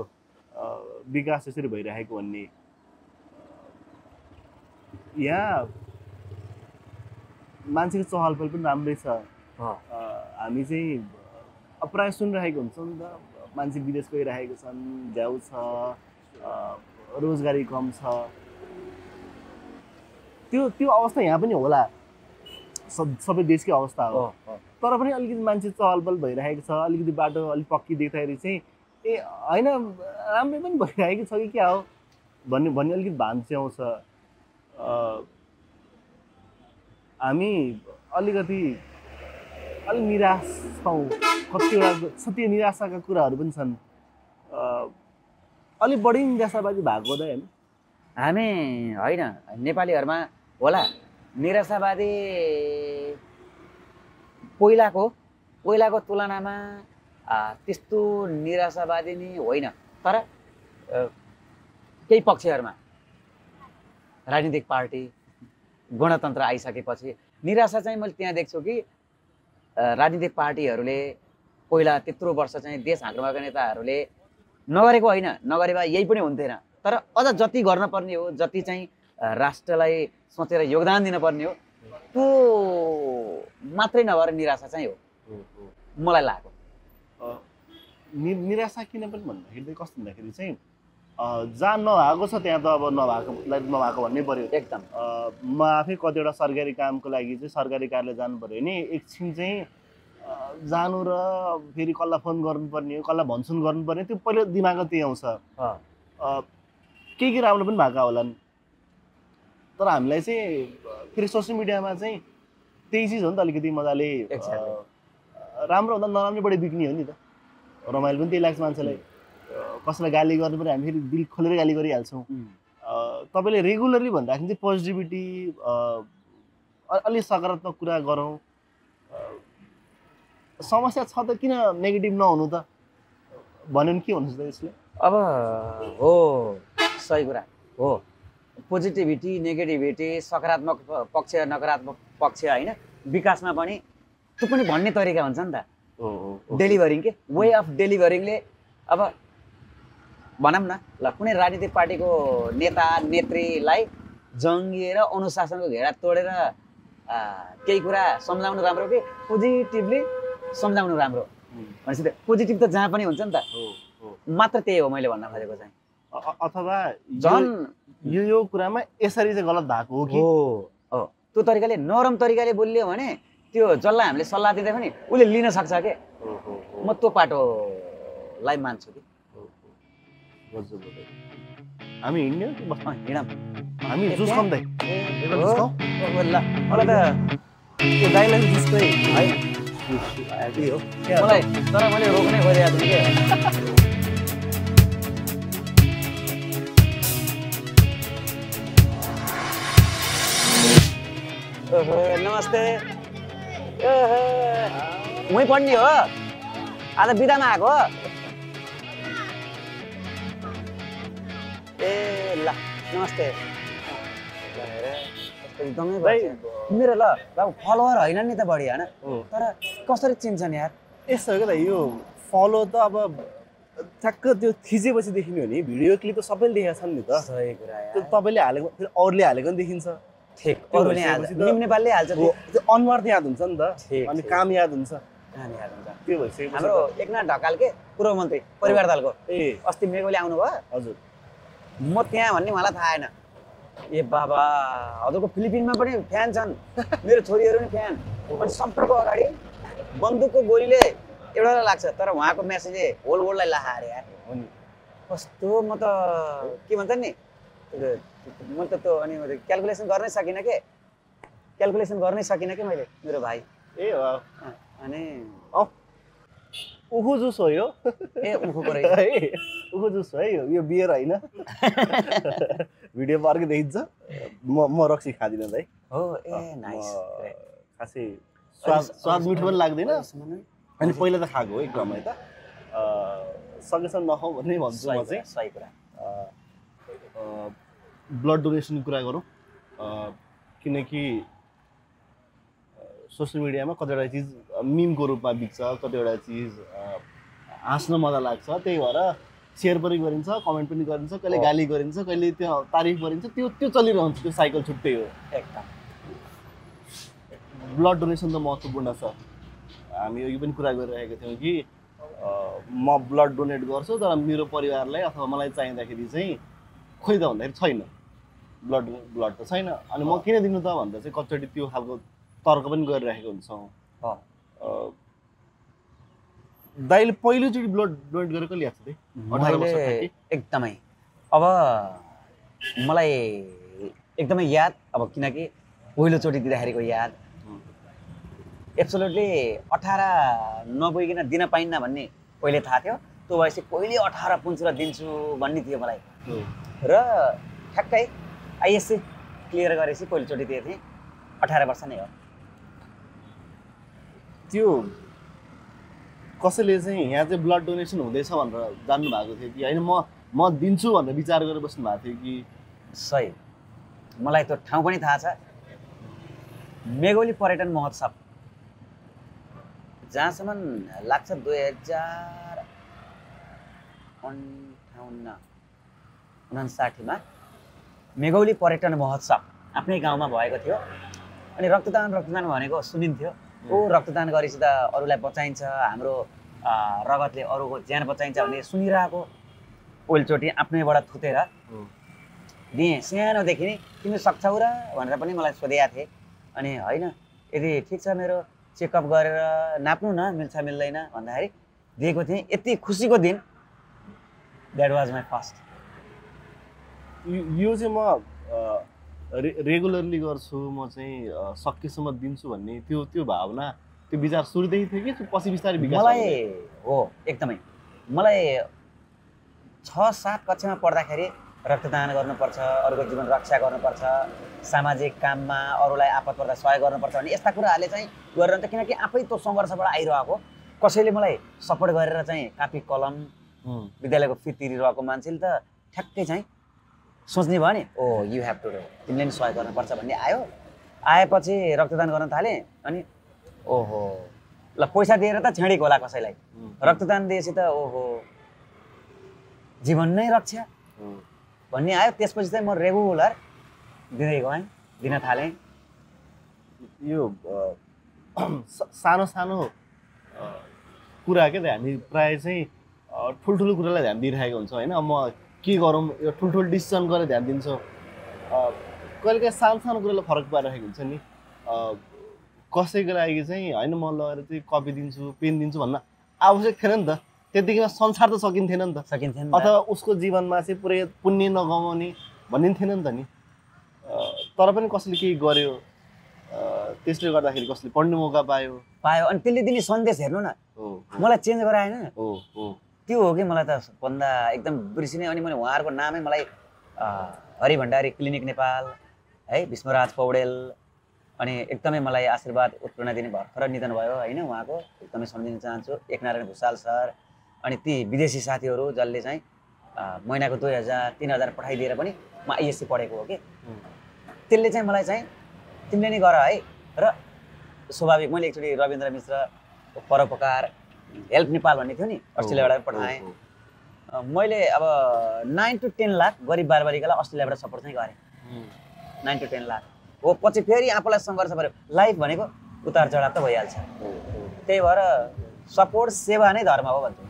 विकास यसरी भइरहेको भन्ने यहाँ मान्छेको चहल पहल पनि राम्रै छ हामी चाहिँ प्रायः सुनिरहेको हुन्छौँ नि त मान्छे विदेश गइरहेको छन् झ्याउ छ रोजगारी कम छ त्यो अवस्था यहाँ पनि होला सबै देशकै अवस्था हो तर पनि अलिकति मान्छे चहल पहल भइरहेको छ अलिकति बाटो अलिक पक्की देख्दाखेरि चाहिँ ए होइन राम्रै पनि भइरहेको छ कि क्या हो भन्ने भन्ने अलिकति भान्चे आउँछ। हामी अलिकति अलिक निराश छौँ, कतिवटा सत्य निराशाका कुराहरू पनि छन्। अलिक बढी निराशावादी भएको हुँदै होइन? हामी होइन नेपालीहरूमा होला निराशावादी पहिलाको तुलनामा त्यस्तो निराशावादी नै होइन, तर केही पक्षहरूमा राजनीतिक पार्टी गणतन्त्र आइसकेपछि निराशा चाहिँ मैले त्यहाँ देख्छु कि राजनीतिक पार्टीहरूले पहिला त्यत्रो वर्ष चाहिँ देश हाँक्नुभएका नेताहरूले नगरेको होइन, नगरेमा यही पनि हुन्थेन, तर अझ जति गर्न पर्ने हो, जति चाहिँ राष्ट्रलाई सोचेर योगदान दिनुपर्ने हो त्यो मात्रै नभएर निराशा चाहिँ हो मलाई लाग्यो। निराशा किन पनि भन्दाखेरि चाहिँ कस्तो भन्दाखेरि चाहिँ जहाँ नभएको छ त्यहाँ त अब नभएको भन्नै पर्यो एकदम। म आफै कतिवटा सरकारी कामको लागि चाहिँ सरकारी कार्यालय जानु पर्यो नि एकछिन चाहिँ जानु र फेरि कसलाई फोन गर्नुपर्ने हो, कसलाई भन्छन् गर्नुपर्ने, त्यो पहिलो दिमागमा त्यही आउँछ। के राम्रो पनि भएका होलान्, तर हामीलाई चाहिँ फेरि सोसियल मिडियामा चाहिँ त्यही चिज हो नि त, अलिकति मजाले राम्रो हुँदा नराम्रो बढी बिक्ने हो नि त, रमाइलो पनि त्यही लाग्छ मान्छेलाई। कसैलाई गाली गर्नु पनि हामी फेरि दिल खोलेर गाली गरिहाल्छौँ। तपाईँले रेगुलरली भनिराख्नु चाहिँ पोजिटिभिटी, अलिक सकारात्मक कुरा गरौँ। समस्या छ त किन नेगेटिभ नहुनु त भन्यो भने के हुनुहुन्छ त यसले? अब हो सही कुरा हो, पोजिटिभिटी नेगेटिभिटी सकारात्मक पक्ष नकारात्मक पक्ष होइन, विकासमा पनि त्यो पनि भन्ने तरिका हुन्छ नि त। डेलिभरिङ के वे अफ डेलिभरिङले अब भनौँ न ल कुनै राजनीतिक पार्टीको नेता नेत्रीलाई जङ्गिएर अनुशासनको घेरा तोडेर केही कुरा सम्झाउनु राम्रो कि पोजिटिभली सम्झाउनु राम्रो भनेपछि त पोजिटिभ त जहाँ पनि हुन्छ नि त, मात्र त्यही हो मैले भन्न खोजेको चाहिँ। अथवा झन् यो कुरामा यसरी चाहिँ गलत भएको हो कि हो त्यो तरिकाले नरम तरिकाले बोलियो भने त्यो जसलाई हामीले सल्लाह दिँदा पनि उसले लिन सक्छ के, म त्यो पाटोलाई मान्छु कि। हामी हिँड्ने हिँडौँ, हामी जुस खाउँदै ल मलाई त त्यो गाईलाई जुसकै है मलाई, तर मैले रोक्नै खोजेको थिएँ कि। नमस्ते, उहीँ पढ्ने हो आज बिदामा आएको हो? ए ल नमस्ते। एकदमै मेरो ल बाबु फलोवर होइन नि त बढी होइन, तर कसरी चिन्छन् यार? यस्तो हो क्या त, यो फलो त अब ठ्याक्क त्यो थिचेपछि देखिने हो नि, भिडियो क्लिप त सबैले देखेका छन् नि त। सही कुरा यार, त्यो तपाईँले हालेको फेरि अरूले हालेको पनि देखिन्छ। ठिक, अरूले हाल्छ, नेपालले हाल्छ, त्यो अनुहार त याद हुन्छ नि त, अनि काम याद हुन्छ, त्यो भइसक्यो। हाम्रो एकनाथ ढकाल के पूर्व मन्त्री परिवार दलको अस्ति मेघोले आउनुभयो। हजुर, म त्यहाँ भन्ने मलाई थाहा आएन। ए बाबा हजुरको फिलिपिनमा पनि फ्यान छन्, मेरो छोरीहरू पनि फ्यान। अनि सबैको अगाडि बन्दुकको गोलीले एउटालाई लाग्छ, तर उहाँको म्यासेजले होल वर्ल्डलाई लाहा अरे यार। कस्तो म त के भन्छ नि, म त त्यो अनि क्यालकुलेसन गर्नै सकिनँ के मैले, मेरो भाइ। ए अनि उखु जुस हो यो? ए उखुको रहेछ, उखु जुस हो है यो, बियर होइन। भिडियो अर्कै देखिन्छ। म रक्सी खाँदिनँ भाइ। हो ए नाइस, खासै स्वाद मिठो पनि लाग्दैन, अनि पहिला त खाएको हो एकदम है त, सकेसम्म नखाउँ भन्ने भन्छु म चाहिँ। सही कुरा। ब्लड डोनेसनको कुरा गरौँ, किनकि सोसियल मिडियामा कतिवटा चिज मिमको रूपमा बिग्छ, कतिवटा चिज हाँस्न मजा लाग्छ, त्यही भएर सेयर पनि गरिन्छ, कमेन्ट पनि गरिन्छ, कहिले गाली गरिन्छ, कहिले त्यो तारिफ गरिन्छ, त्यो चलिरहन्छ, त्यो साइकल छुट्टै हो एकदम। ब्लड डोनेसन त महत्त्वपूर्ण छ। हामी यो पनि कुरा गरिरहेको थियौँ कि म ब्लड डोनेट गर्छु, तर मेरो परिवारलाई अथवा मलाई चाहिँदाखेरि चाहिँ खोइ त भन्दाखेरि छैन, ब्लड त छैन, अनि म किन दिनु त भन्दा चाहिँ कतिचोटि त्यो खालको तर्क पनि गरिरहेको हुन्छौँ। दाइले पहिलोचोटि ब्लड डोनेट गरेर कहिले याद छ त्यही 18 वर्ष मैले एकदमै अब मलाई एकदमै याद अब किनकि पहिलोचोटि दिँदाखेरिको याद एब्सोल्युटली 18 नगइकन दिन पाइन्न भन्ने पहिले थाहा थियो त्यो भएपछि पहिले 18 पुन्छु र दिन्छु भन्ने थियो मलाई र ठ्याक्कै आइएससी क्लियर गरेपछि पहिलोचोटि दिएको थिएँ 18 वर्ष नै हो त्यो कसैले चाहिँ यहाँ चाहिँ ब्लड डोनेसन हुँदैछ भनेर जान्नु भएको थियो कि होइन म दिन्छु भनेर विचार गरेर बस्नु भएको थियो कि सही मलाई त्यो ठाउँ पनि थाहा छ मेघौली पर्यटन महोत्सव जहाँसम्म लाग्छ 2058-59 मेघौली पर्यटन महोत्सव आफ्नै गाउँमा भएको थियो अनि रक्तदान भनेको सुनिन्थ्यो ओ रक्तदान गरेपछि त अरूलाई बचाइन्छ हाम्रो रगतले अरूको ज्यान बचाइन्छ भन्ने सुनिरहेको पहिलोचोटि आफ्नैबाट थुतेर दिएँ सानोदेखि नै तिमी सक्छौ र भनेर पनि मलाई सोधेका थिए अनि होइन यदि ठिक छ मेरो चेकअप गरेर नाप्नु न मिल्छ मिल्दैन भन्दाखेरि दिएको थिएँ यति खुसीको दिन द्याट वाज माई फर्स्ट यो चाहिँ म रेगुलरली गर्छु म चाहिँ सकेसम्म दिन्छु भन्ने त्यो भावना त्यो विचार सुरुदेखि थियो कि पछि बिस्तारै विकास मलाई हो एकदमै मलाई 6-7 कक्षामा पढ्दाखेरि रक्तदान गर्नुपर्छ अरूको जीवन रक्षा गर्नुपर्छ सामाजिक काममा अरूलाई आपत पर्दा सहयोग गर्नुपर्छ भन्ने यस्ता कुराहरूले चाहिँ गरेर त किनकि आफै त्यो सङ्घर्षबाट आइरहेको कसैले मलाई सपोर्ट गरेर चाहिँ कापी कलम विद्यालयको फी तिरिरहेको मान्छेले त ठ्याक्कै चाहिँ सोच्ने भयो नि ओ यु हेभ टु डु तिमीले नि सहयोग गर्नुपर्छ भन्ने आएपछि रक्तदान गर्न थालेँ अनि ओहो ल पैसा दिएर त छेडेको होला कसैलाई रक्तदान दिएपछि त ओहो जीवन नै रक्षा भन्ने आयो त्यसपछि चाहिँ म रेगुलर दिँदै गएँ दिन थालेँ यो सानो सानो कुरा के त हामी प्राय चाहिँ ठुल्ठुलो कुरालाई ध्यान दिइरहेको हुन्छ होइन म के गरौँ यो ठुल्ठुलो डिसिसन गरेर ध्यान दिन्छ कहिलेकाहीँ सानो सानो कुरालाई फरक पारिरहेको हुन्छ नि कसैको लागि चाहिँ होइन म लगेर चाहिँ कपी दिन्छु पेन दिन्छु भन्न आवश्यक थिएन नि त त्यतिखेर संसार त सकिन्थेन नि त अथवा उसको जीवनमा चाहिँ पुरै पुण्य नगमाउने भन्ने थिएन नि त नि तर पनि कसैले केही गर्यो त्यसले गर्दाखेरि कसैले पढ्ने मौका पायो अनि त्यसले दिने सन्देश हेर्नु न मलाई चेन्ज गराएन त्यो हो कि मलाई त भन्दा एकदम बिर्सिने अनि मैले उहाँहरूको नामै मलाई हरि भण्डारी क्लिनिक नेपाल है भीष्मराज पौडेल अनि एकदमै मलाई आशीर्वाद उत्प्रेरणा दिने भर्खर निधन भयो होइन उहाँको एकदमै सम्झिन चाहन्छु एकनारायण भुषाल सर अनि ती विदेशी साथीहरू जसले चाहिँ महिनाको 2000-3000 पठाइदिएर पनि म आइएससी पढेको हो कि त्यसले चाहिँ मलाई चाहिँ तिमीले नै गर है र स्वाभाविक मैले एकचोटि रविन्द्र मिश्र परोपकार हेल्प नेपाल भन्ने थियो नि अस्ट्रेलियाबाट पठाएँ मैले अब 9 to 10 लाख गरिब बालबालिकालाई अस्ट्रेलियाबाट सपोर्ट चाहिँ गरेँ 9 to 10 लाख हो पछि फेरि आफूलाई सङ्घर्ष पऱ्यो लाइफ भनेको उतार चढाव त भइहाल्छ त्यही भएर सपोर्ट सेवा नै धर्म हो भन्छु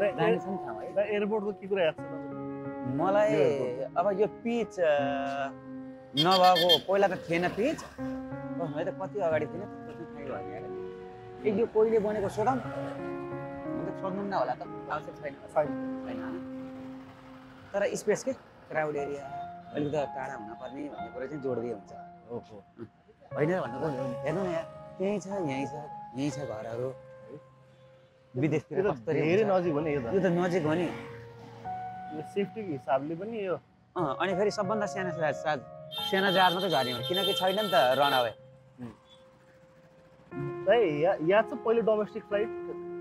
एयरपोर्टको के कुरा याद छ मलाई अब यो पिच नभएको पहिला त थिएन पिच है त कति अगाडि थिएन यो कोहीले बनेको सोधौँ सोध्नु न होला त आवश्यक छैन तर स्पेस के क्राउड एरिया अलिकति टाढा हुनपर्ने भन्ने कुरा चाहिँ जोडिदिए हुन्छ होइन भन्नु हेर्नु न यहाँ त्यहीँ छ यहीँ छ घरहरू विदेशतिर धेरै नजिक हो नि यो त नजिक हो नि सेफ्टीको हिसाबले पनि यो अनि फेरि सबभन्दा साना जहाज मात्रै झर्ने हो किनकि छैन नि त रनअवे याद छ पहिलो डोमेस्टिक फ्लाइट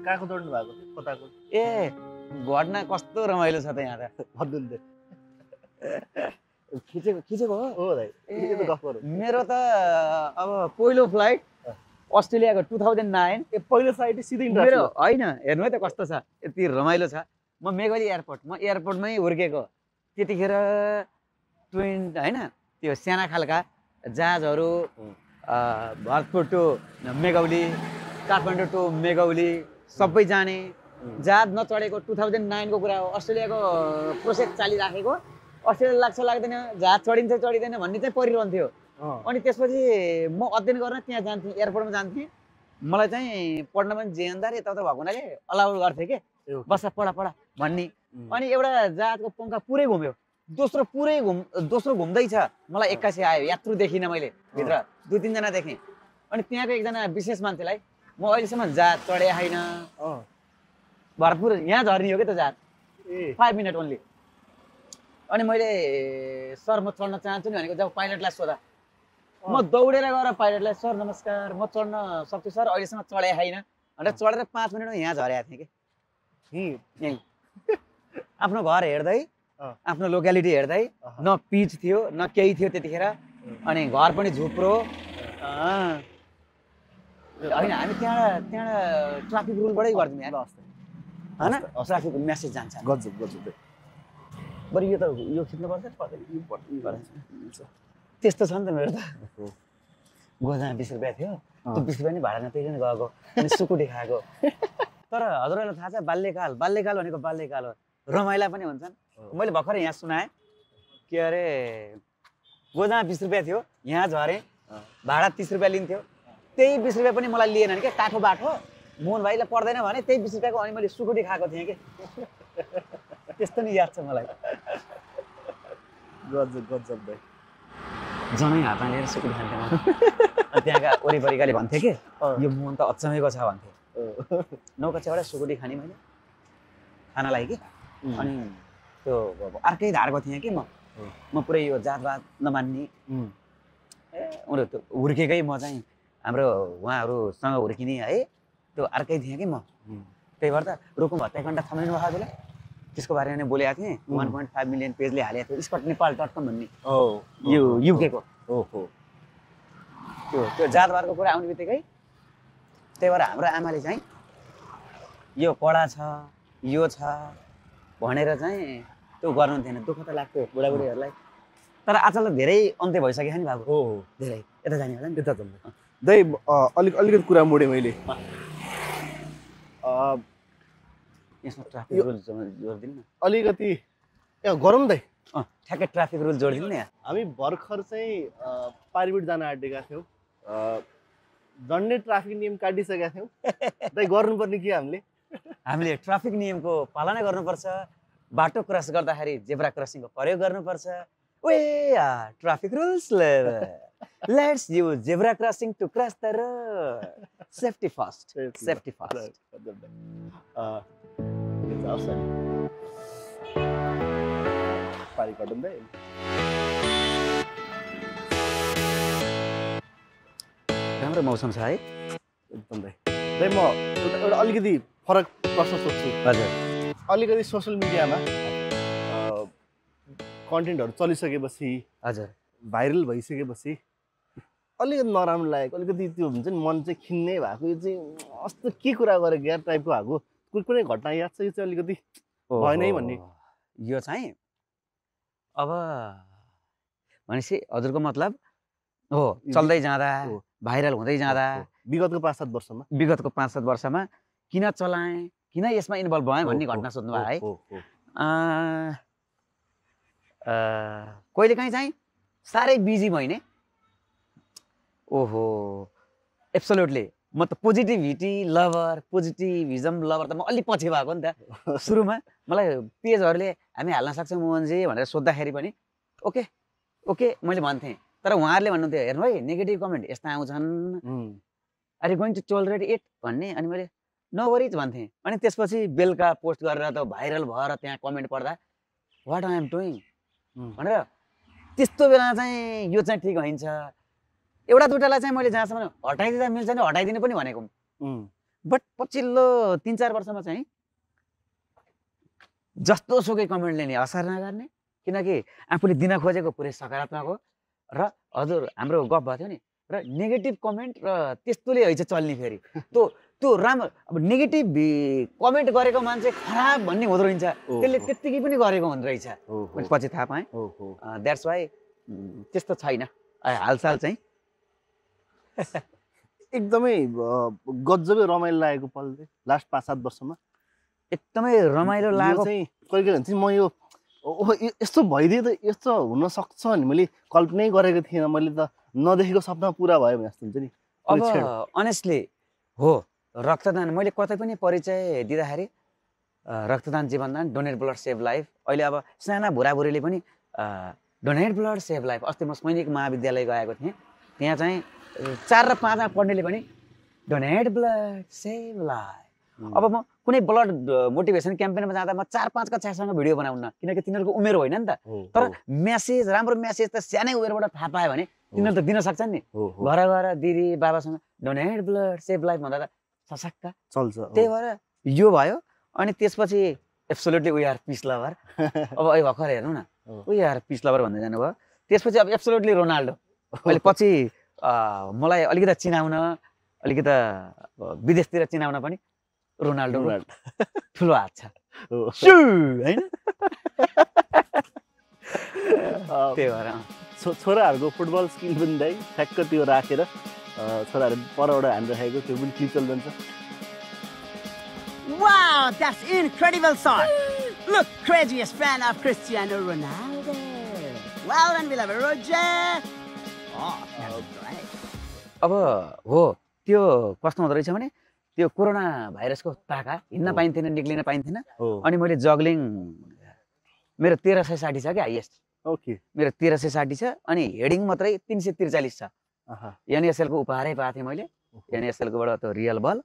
कहाँको चढ्नु भएको थियो कताको ए घटना कस्तो रमाइलो छ त यहाँ त खिचेको हो मेरो त अब पहिलो फ्लाइट अस्ट्रेलियाको 2009 पहिलो फ्लाइट सिधै मेरो होइन हेर्नु है त कस्तो छ यति रमाइलो छ म मेघली एयरपोर्टमै हुर्केको त्यतिखेर होइन त्यो साना खालका जहाजहरू भरतपुर टु मेघौली काठमाडौँ टु मेघौली सबै जाने जहाज नचढेको 2009 को कुरा हो अस्ट्रेलियाको प्रोसेस चालिराखेको अस्ट्रेलिया लाग्छ लाग्दैन जहाज चढिन्छ चढिँदैन भन्ने चाहिँ परिरहन्थ्यो अनि त्यसपछि म अध्ययन गर्न त्यहाँ जान्थेँ एयरपोर्टमा जान्थेँ मलाई चाहिँ पढ्न पनि जेएनदार यताउता भएको हुनाले अलाउ गर्थे के बस पढ भन्ने अनि एउटा जहाजको पङ्खा पुरै घुम्यो दोस्रो घुम्दैछ मलाई 81 आयो यात्रु देखिनँ मैले भित्र 2-3 जना देखेँ अनि त्यहाँको एकजना विशेष मान्छेलाई म अहिलेसम्म जहाज चढे छैन भरपुर यहाँ झर्ने हो क्या त्यो जहाज 5 मिनट ओन्ली अनि मैले सर म चढ्न चाहन्छु नि भनेको जब पाइलटलाई सोधा म दौडेर गएर पाइलटलाई सर नमस्कार म चढ्न सक्छु सर अहिलेसम्म चढे छैन भनेर चढेर 5 मिनटमा यहाँ झरेको थिएँ कि यहीँ आफ्नो घर हेर्दै आफ्नो लोकेलिटी हेर्दै न पिच थियो न केही थियो त्यतिखेर अनि घर पनि झुप्रो होइन हामी त्यहाँ ट्राफिक रुलबाटै गर्थ्यौँ यार होइन ट्राफिक मेसेज जान्छ गजब बरु यो खिच्नुपर्छ पर्दैन त्यस्तो छ नि त मेरो त गोजा 20 रुपियाँ थियो त्यो 20 रुपियाँ नि भाडा नतिरिकन गएको अनि सुकुटी खाएको तर हजुरहरूलाई थाहा छ बाल्यकाल भनेको बाल्यकाल हो रमाइला पनि हुन्छन् मैले भर्खर यहाँ सुनाएँ के अरे गोजा 20 रुपियाँ थियो यहाँ झरेँ भाडा 30 रुपियाँ लिन्थ्यो त्यही 20 रुपियाँ पनि मलाई लिएन नि क्या काठो बाटो मोहन भाइलाई पर्दैन भने त्यही 20 रुपियाँको अनि मैले सुकुटी खाएको थिएँ कि त्यस्तो नि याद छ मलाई गजब भाइ जनै हातमा लिएर सुकुटी खान्थेँ त्यहाँका वरिपरिकाले भन्थे कि यो मोहन त अचम्मैको छ भन्थे नौकक्षाबाट सुकुटी खाने मैले खानालाई कि अनि त्यो अर्कै धारको थिएँ कि म पुरै यो जातवाद नमान्ने उनीहरू त्यो हुर्केकै म चाहिँ हाम्रो उहाँहरूसँग हुर्किने है त्यो अर्कै थिएँ कि म त्यही भएर त रुकुम हत्याकाण्ड थमिनु भएको बेला त्यसको बारेमा नै बोलेको थिएँ 1.5 मिलियन पेजले हालेको थियो sputnipal.com भन्ने यो युकेको त्यो जातवादको कुरा आउने बित्तिकै त्यही भएर हाम्रो आमाले चाहिँ यो कडा छ यो छ भनेर चाहिँ त्यो गर्नुहुन्थेन दुःख त लाग्थ्यो बुढाबुढीहरूलाई तर आजकल त धेरै अन्त्य भइसक्यो नि बाबु धेरै यता जाने होला नि यता जान्छ दाइ अलिकति कुरा मोडेँ मैले यसमा ट्राफिक रुल जोडिदिनु न अलिकति गरौँ दाइ ठ्याक्कै ट्राफिक रुल जोडिदिनु न यहाँ हामी भर्खर चाहिँ पारिबुट जान आँटेका थियौँ झन्डै ट्राफिक नियम काटिसकेका थियौँ दाइ गर्नुपर्ने के हामीले ट्राफिक नियमको पालना गर्नुपर्छ बाटो क्रस गर्दाखेरि जेब्रा क्रसिङको प्रयोग गर्नुपर्छ traffic rules let's use zebra crossing to cross the road safety first पारी कटौँ दाइ राम्रो मौसम छ है एकदम दाइ म एउटा अलिकति फरक प्रश्न सोध्छु हजुर अलिकति सोसियल मिडियामा कन्टेन्टहरू चलिसकेपछि हजुर भाइरल भइसकेपछि अलिकति नराम्रो लागेको अलिकति त्यो हुन्छ नि मन चाहिँ खिन्ने भएको यो चाहिँ कस्तो के कुरा गरेको यार टाइपको भएको कुनै घटना याद छ यो चाहिँ अलिकति भएन है भन्ने यो चाहिँ अब भनेपछि हजुरको मतलब हो चल्दै जाँदा भाइरल हुँदै जाँदा विगतको 5-7 वर्षमा किन चलाएँ किन यसमा इन्भल्भ भएँ भन्ने घटना सोध्नु भयो है कहिलेकाहीँ चाहिँ साह्रै बिजी भइने एब्सोल्युटली म त पोजिटिभिजम लभर त म अलि पछि भएको नि त सुरुमा मलाई पेजहरूले हामी हाल्न सक्छौँ मोहनजी भनेर सोद्धाखेरि पनि ओके मैले भन्थेँ तर उहाँहरूले भन्नुहुन्थ्यो हेर्नु है नेगेटिभ कमेन्ट यस्ता आउँछन् अरे गोइङ टु टोलरेट इट भन्ने अनि मैले नो वरिज भन्थेँ अनि त्यसपछि बेलुका पोस्ट गरेर त भाइरल भएर त्यहाँ कमेन्ट पढ्दा वाट आई एम डुइङ भनेर त्यस्तो बेला चाहिँ यो चाहिँ ठिक हुन्छ एउटा दुइटालाई चाहिँ मैले जहाँसम्म हटाइदिँदा मिल्छ नि हटाइदिनु पनि भनेको बट पछिल्लो 3-4 वर्षमा चाहिँ जस्तो सुकै कमेन्टले नि असर नगर्ने किनकि आफूले दिन खोजेको पुरै सकारात्मक हो र हजुर हाम्रो गफ भएको थियो नि र नेगेटिभ कमेन्ट र त्यस्तोले है चाहिँ चल्ने फेरि त्यो राम्रो अब नेगेटिभ कमेन्ट गरेको मान्छे खराब भन्ने हुँदो रहेछ त्यसले त्यत्तिकै पनि गरेको हुँदो रहेछ पछि थाहा पाएँ द्याट्स वाइ त्यस्तो छैन हालसाल चाहिँ एकदमै गजबै रमाइलो लागेको पल लास्ट 5-7 वर्षमा एकदमै रमाइलो लाग्यो चाहिँ कहिले हुन्छ म यो ओहो यस्तो भइदियो त यस्तो हुन सक्छ भने मैले कल्पनै गरेको थिएन मैले त नदेखेको सपना पुरा भयो भने जस्तो हुन्छ नि अब अनेस्टली हो रक्तदान मैले कतै पनि परिचय दिँदाखेरि रक्तदान जीवनदान डोनेट ब्लड सेभ लाइफ अहिले अब साना बुढाबुढीले पनि डोनेट ब्लड सेभ लाइफ अस्ति म सैनिक महाविद्यालय गएको थिएँ त्यहाँ चाहिँ 4 र 5 मा पढ्नेले पनि डोनेट ब्लड सेभ लाइफ अब म कुनै ब्लड मोटिभेसन क्याम्पेनमा जाँदा म 4-5 कक्षासँग भिडियो बनाउन्न किनकि तिनीहरूको उमेर होइन नि त तर मेसेज राम्रो मेसेज त सानै उमेरबाट थाहा पायो भने तिनीहरू त दिन सक्छन् नि घर गएर दिदी बाबासँग डोनेट ब्लड सेभ लाइफ भन्दा त सशक्त चल्छ त्यही भएर यो भयो अनि त्यसपछि absolutely we are peace lover अब अहिले भर्खर हेर्नु न वी आर पिस लभर भन्दै जानुभयो त्यसपछि अब एब्सोल्युटली रोनाल्डो अहिले पछि मलाई अलिकति चिनाउन अलिकति विदेशतिर चिनाउन पनि रोनाल्डो ठुलो हात छ हैन त्यही भएर छोराहरूको फुटबल स्किल पनि दाइ ठ्याक्क त्यो राखेर छोराहरू परबाट हानिराखेको त्यो पनि clip चल्दन्छ Wow, that's incredible shot. Look, craziest fan of Cristiano Ronaldo. Well done, beloved Roger. Oh, that's great. अब हो त्यो कस्तो हुँदो रहेछ भने त्यो कोरोना भाइरसको ताका हिँड्न पाइन्थेन निक्लिन पाइन्थेन अनि मैले जगलिङ मेरो 1360 छ के हाइएस्ट ओके मेरो 1360 छ अनि हेडिङ मात्रै 343 छ एनएसएल को उपहारै पाएको थिएँ मैले एनएसएल कोबाट त्यो रियल बल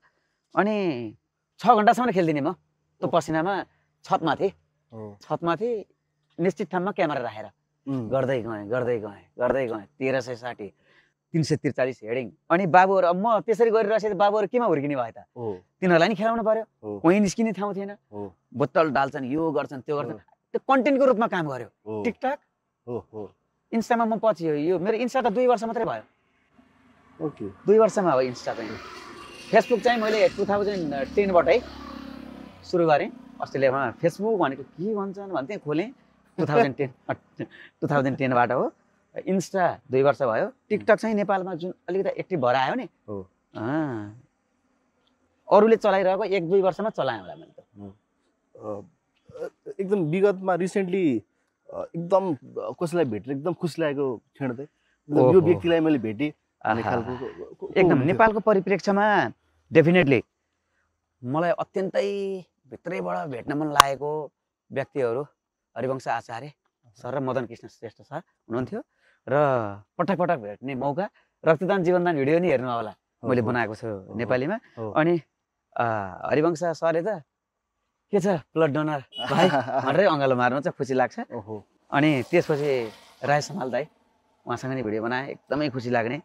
अनि 6 घण्टासम्म खेल्दिने म त्यो पसिनामा छतमा थिएँ निश्चित ठाउँमा क्यामेरा राखेर गर्दै गएँ 1360 343 हेडिङ अनि बाबुहरू अब म त्यसरी गरिरहेको बाबुहरू केमा हुर्किने भयो त तिनीहरूलाई नि खेलाउनु पर्यो कोही निस्किने ठाउँ थिएन बोतल डाल्छन् यो गर्छन् त्यो गर्छन् त्यो कन्टेन्टको रूपमा काम गर्यो टिकटक इन्स्टामा म पछि यो मेरो इन्स्टा त 2 वर्ष मात्रै भयो ओके 2 वर्षमा हो इन्स्टा चाहिँ फेसबुक चाहिँ मैले 2010 बाटै सुरु गरेँ अस्ट्रेलियामा फेसबुक भनेको के भन्छन् भन्थे खोलेँ 2010 बाट हो इन्स्टा 2 वर्ष भयो टिकटक चाहिँ नेपालमा जुन अलिकति एक्टिभ भएर आयो नि अरूले चलाइरहेको 1-2 वर्षमा चलाएँ होला मैले त एकदम विगतमा रिसेन्टली एकदम कसैलाई भेटेर एकदम खुसी लागेको क्षण चाहिँ यो व्यक्तिलाई मैले भेटेँ एकदम नेपालको परिप्रेक्ष्यमा डेफिनेटली मलाई अत्यन्तै भित्रैबाट भेट्न मन लागेको व्यक्तिहरू हरिवंश आचार्य सर र मदन कृष्ण श्रेष्ठ सर हुनुहुन्थ्यो र पटक पटक भेट्ने मौका रक्तदान जीवनदान भिडियो नि हेर्नु होला मैले बनाएको छु नेपालीमा अनि हरिवंश सरले त के छ ब्लड डोनर भाइ भनेरै अँगालो मार्नु चाहिँ खुसी लाग्छ अनि त्यसपछि राय समाल दाइ उहाँसँग नि भिडियो बनाएँ एकदमै खुसी लाग्ने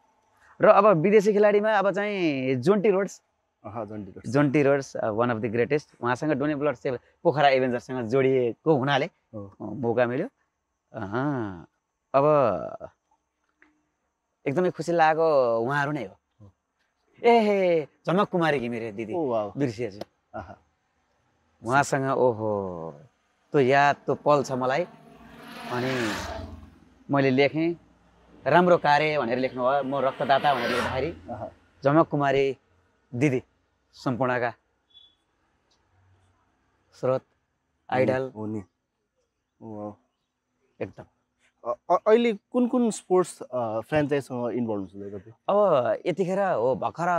र अब विदेशी खेलाडीमा अब चाहिँ Jonty Rhodes one of the greatest उहाँसँग डोनेट ब्लड सेभ पोखरा एभेन्जर्ससँग जोडिएको हुनाले मौका मिल्यो अब एकदमै खुसी लागेको उहाँहरू नै हो ए झमक कुमारी घिमिरे दिदी बिर्सिएछु उहाँसँग ओहो त्यो याद त्यो पल छ मलाई अनि मैले लेखेँ राम्रो कार्य भनेर लेख्नु भयो म रक्तदाता भनेर लेख्दाखेरि झमक कुमारी दिदी सम्पूर्णका स्रोत आइडल हो नि एकदम अहिले कुन स्पोर्ट्स फ्रेन्चाइजसँग इन्भल्भ हुनुहुन्छ अब यतिखेर हो भर्खर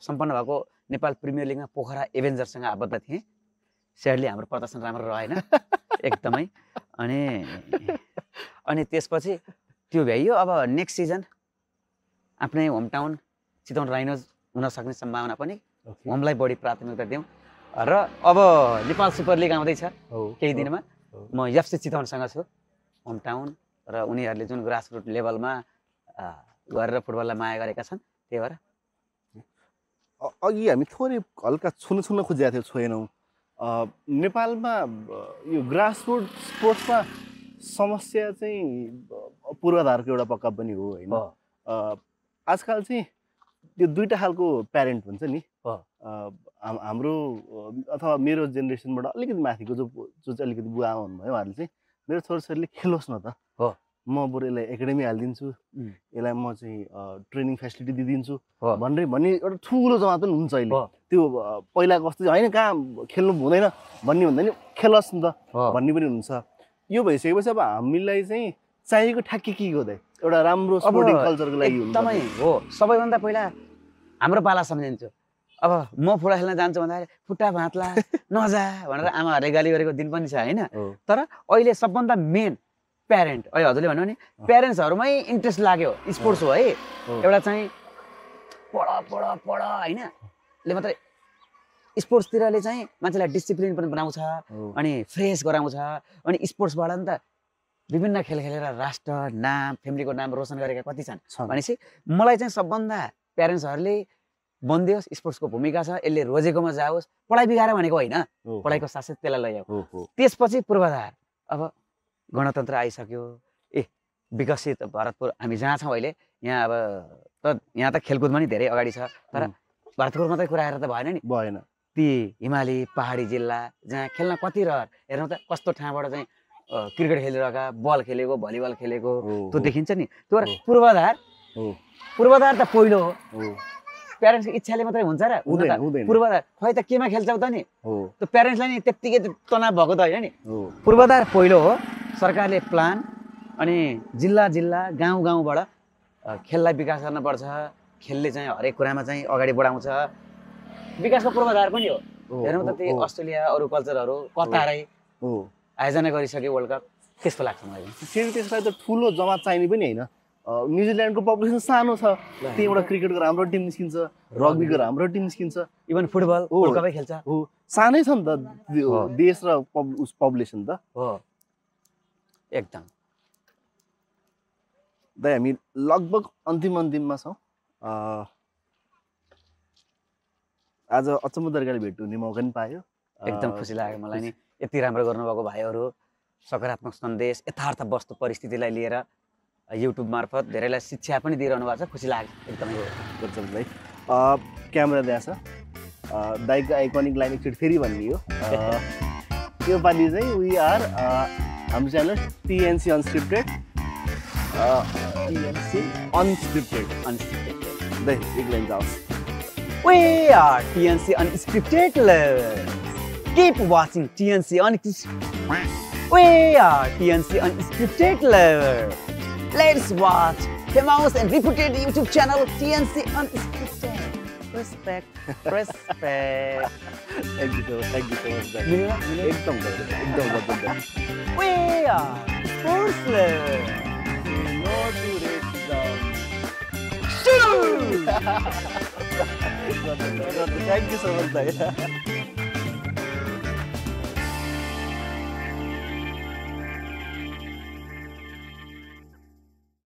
सम्पन्न भएको नेपाल प्रिमियर लिगमा पोखरा एभेन्जर्ससँग आबद्ध थिएँ स्याडली हाम्रो प्रदर्शन राम्रो रहेन एकदमै अनि त्यसपछि त्यो भ्याइयो अब नेक्स्ट सिजन आफ्नै होम टाउन चितवन राइनोज हुन सक्ने सम्भावना पनि होमलाई बढी प्राथमिकता दिउँ र अब नेपाल सुपर लिग आउँदैछ केही दिनमा म एफसी चितवनसँग छु होम टाउन र उनीहरूले जुन ग्रासरुट लेभलमा गरेर फुटबललाई माया गरेका छन् त्यही भएर अघि हामी थोरै हल्का छुन खोजेका थियौँ छोएनौँ नेपालमा यो ग्रासरुट स्पोर्ट्समा समस्या चाहिँ पूर्वाधारको एउटा पक्का पनि हो होइन आजकल चाहिँ त्यो दुईटा खालको प्यारेन्ट हुन्छ नि हाम्रो अथवा मेरो जेनेरेसनबाट अलिकति माथिको जो चाहिँ अलिकति बुवा आमा हुनुभयो उहाँहरूले चाहिँ मेरो छोराछोरीले खेलोस् न त म बरु यसलाई एकाडेमी हालिदिन्छु यसलाई म चाहिँ ट्रेनिङ फेसिलिटी दिइदिन्छु भन्ने एउटा ठुलो जमात पनि हुन्छ अहिले त्यो पहिलाको जस्तो होइन कहाँ खेल्नु हुँदैन भन्ने भन्दा नि खेलोस् नि त भन्ने पनि हुन्छ यो भइसकेपछि अब हामीलाई चाहिँ चाहिएको ठ्याक्कै के हो त एउटा राम्रो स्पोर्टिङ कल्चरको लागि एकदमै हो सबैभन्दा पहिला हाम्रो पाला सम्झिन्छु अब म फुटबल खेल्न जान्छु भन्दाखेरि खुट्टा भाँच्ला नजा भनेर आमाहरूले गाली गरेको दिन पनि छ होइन तर अहिले सबभन्दा मेन प्यारेन्ट अहिले हजुरले भन्नु नि प्यारेन्ट्सहरूमै इन्ट्रेस्ट लाग्यो स्पोर्ट्स हो है एउटा चाहिँ पढ पढ पढ होइन ले मात्रै स्पोर्ट्सतिरले चाहिँ मान्छेलाई डिसिप्लिन पनि बनाउँछ अनि फ्रेस गराउँछ अनि स्पोर्ट्सबाट नि त विभिन्न खेल खेलेर राष्ट्र नाम फ्यामिलीको नाम रोशन गरेका कति छन् भनेपछि मलाई चाहिँ सबभन्दा प्यारेन्ट्सहरूले बन्दियोस् स्पोर्ट्सको भूमिका छ यसले रोजेकोमा जाओस् पढाइ बिगाएर भनेको होइन पढाइको साथसाथै त्यसलाई लैजाऊ त्यसपछि पूर्वाधार अब गणतन्त्र आइसक्यो विकसित भारतपुर हामी जहाँ छौँ अहिले यहाँ अब त यहाँ त खेलकुदमा नि धेरै अगाडि छ तर भारतपुर मात्रै कुरा आएर त भएन नि भएन ती हिमाली पहाडी जिल्ला जहाँ खेल्न कति रहर हेर्नु त कस्तो ठाउँबाट चाहिँ क्रिकेट खेलिरहेका बल खेलेको भलिबल खेलेको त्यो देखिन्छ नि त्यो पूर्वाधार त पहिलो हो प्यारेन्ट्सको इच्छाले मात्रै हुन्छ र पूर्वाधार खै त केमा खेल्छौ त नि त्यो प्यारेन्ट्सलाई नि त्यत्तिकै तनाव भएको त होइन नि पूर्वाधार पहिलो हो सरकारले प्लान अनि जिल्ला जिल्ला गाउँ गाउँबाट खेललाई विकास गर्नुपर्छ खेलले चाहिँ हरेक कुरामा चाहिँ अगाडि बढाउँछ विकासको पूर्वाधार पनि हो हेर्नु त त्यही अस्ट्रेलिया अरू कल्चरहरू कतारै आयोजना गरिसक्यो वर्ल्ड कप त्यस्तो लाग्छ मलाई फेरि त्यसलाई त ठुलो जमात चाहिने पनि होइन न्युजिल्यान्डको पपुलेसन सानो छ त्यहीँबाट क्रिकेटको राम्रो टिम निस्किन्छ रग्बीको राम्रो टिम निस्किन्छ इभन फुटबल वर्ल्ड कपै खेल्छ हो सानै छ नि त देश र पपुलेसन त हो एकदम दाइ हामी लगभग अन्तिममा छौँ आज अचम्म तरिकाले भेट हुने मौका पनि पायो एकदम खुसी लाग्यो मलाई नि यति राम्रो गर्नुभएको भाइहरू सकारात्मक सन्देश यथार्थ वस्तु परिस्थितिलाई लिएर युट्युब मार्फत धेरैलाई शिक्षा पनि दिइरहनु भएको छ खुसी लाग्यो एकदमै दाइ क्यामेरा त्यहाँ छ दाइको आइकनिक लाइन एकचोटि फेरि भनिदियो यो पालि चाहिँ वी आर हाम्रो च्यानल टिएनसी अनस्क्रिप्टेड दाइ एक लाइन जाओस् We are TNC Unscripted Lovers. Keep watching TNC Unscripted. We are TNC Unscripted Lovers. Let's watch famous and reputed YouTube channel TNC Unscripted. Respect. Thank you so much. एकदम We are sports lovers. Thank you so much, Daya.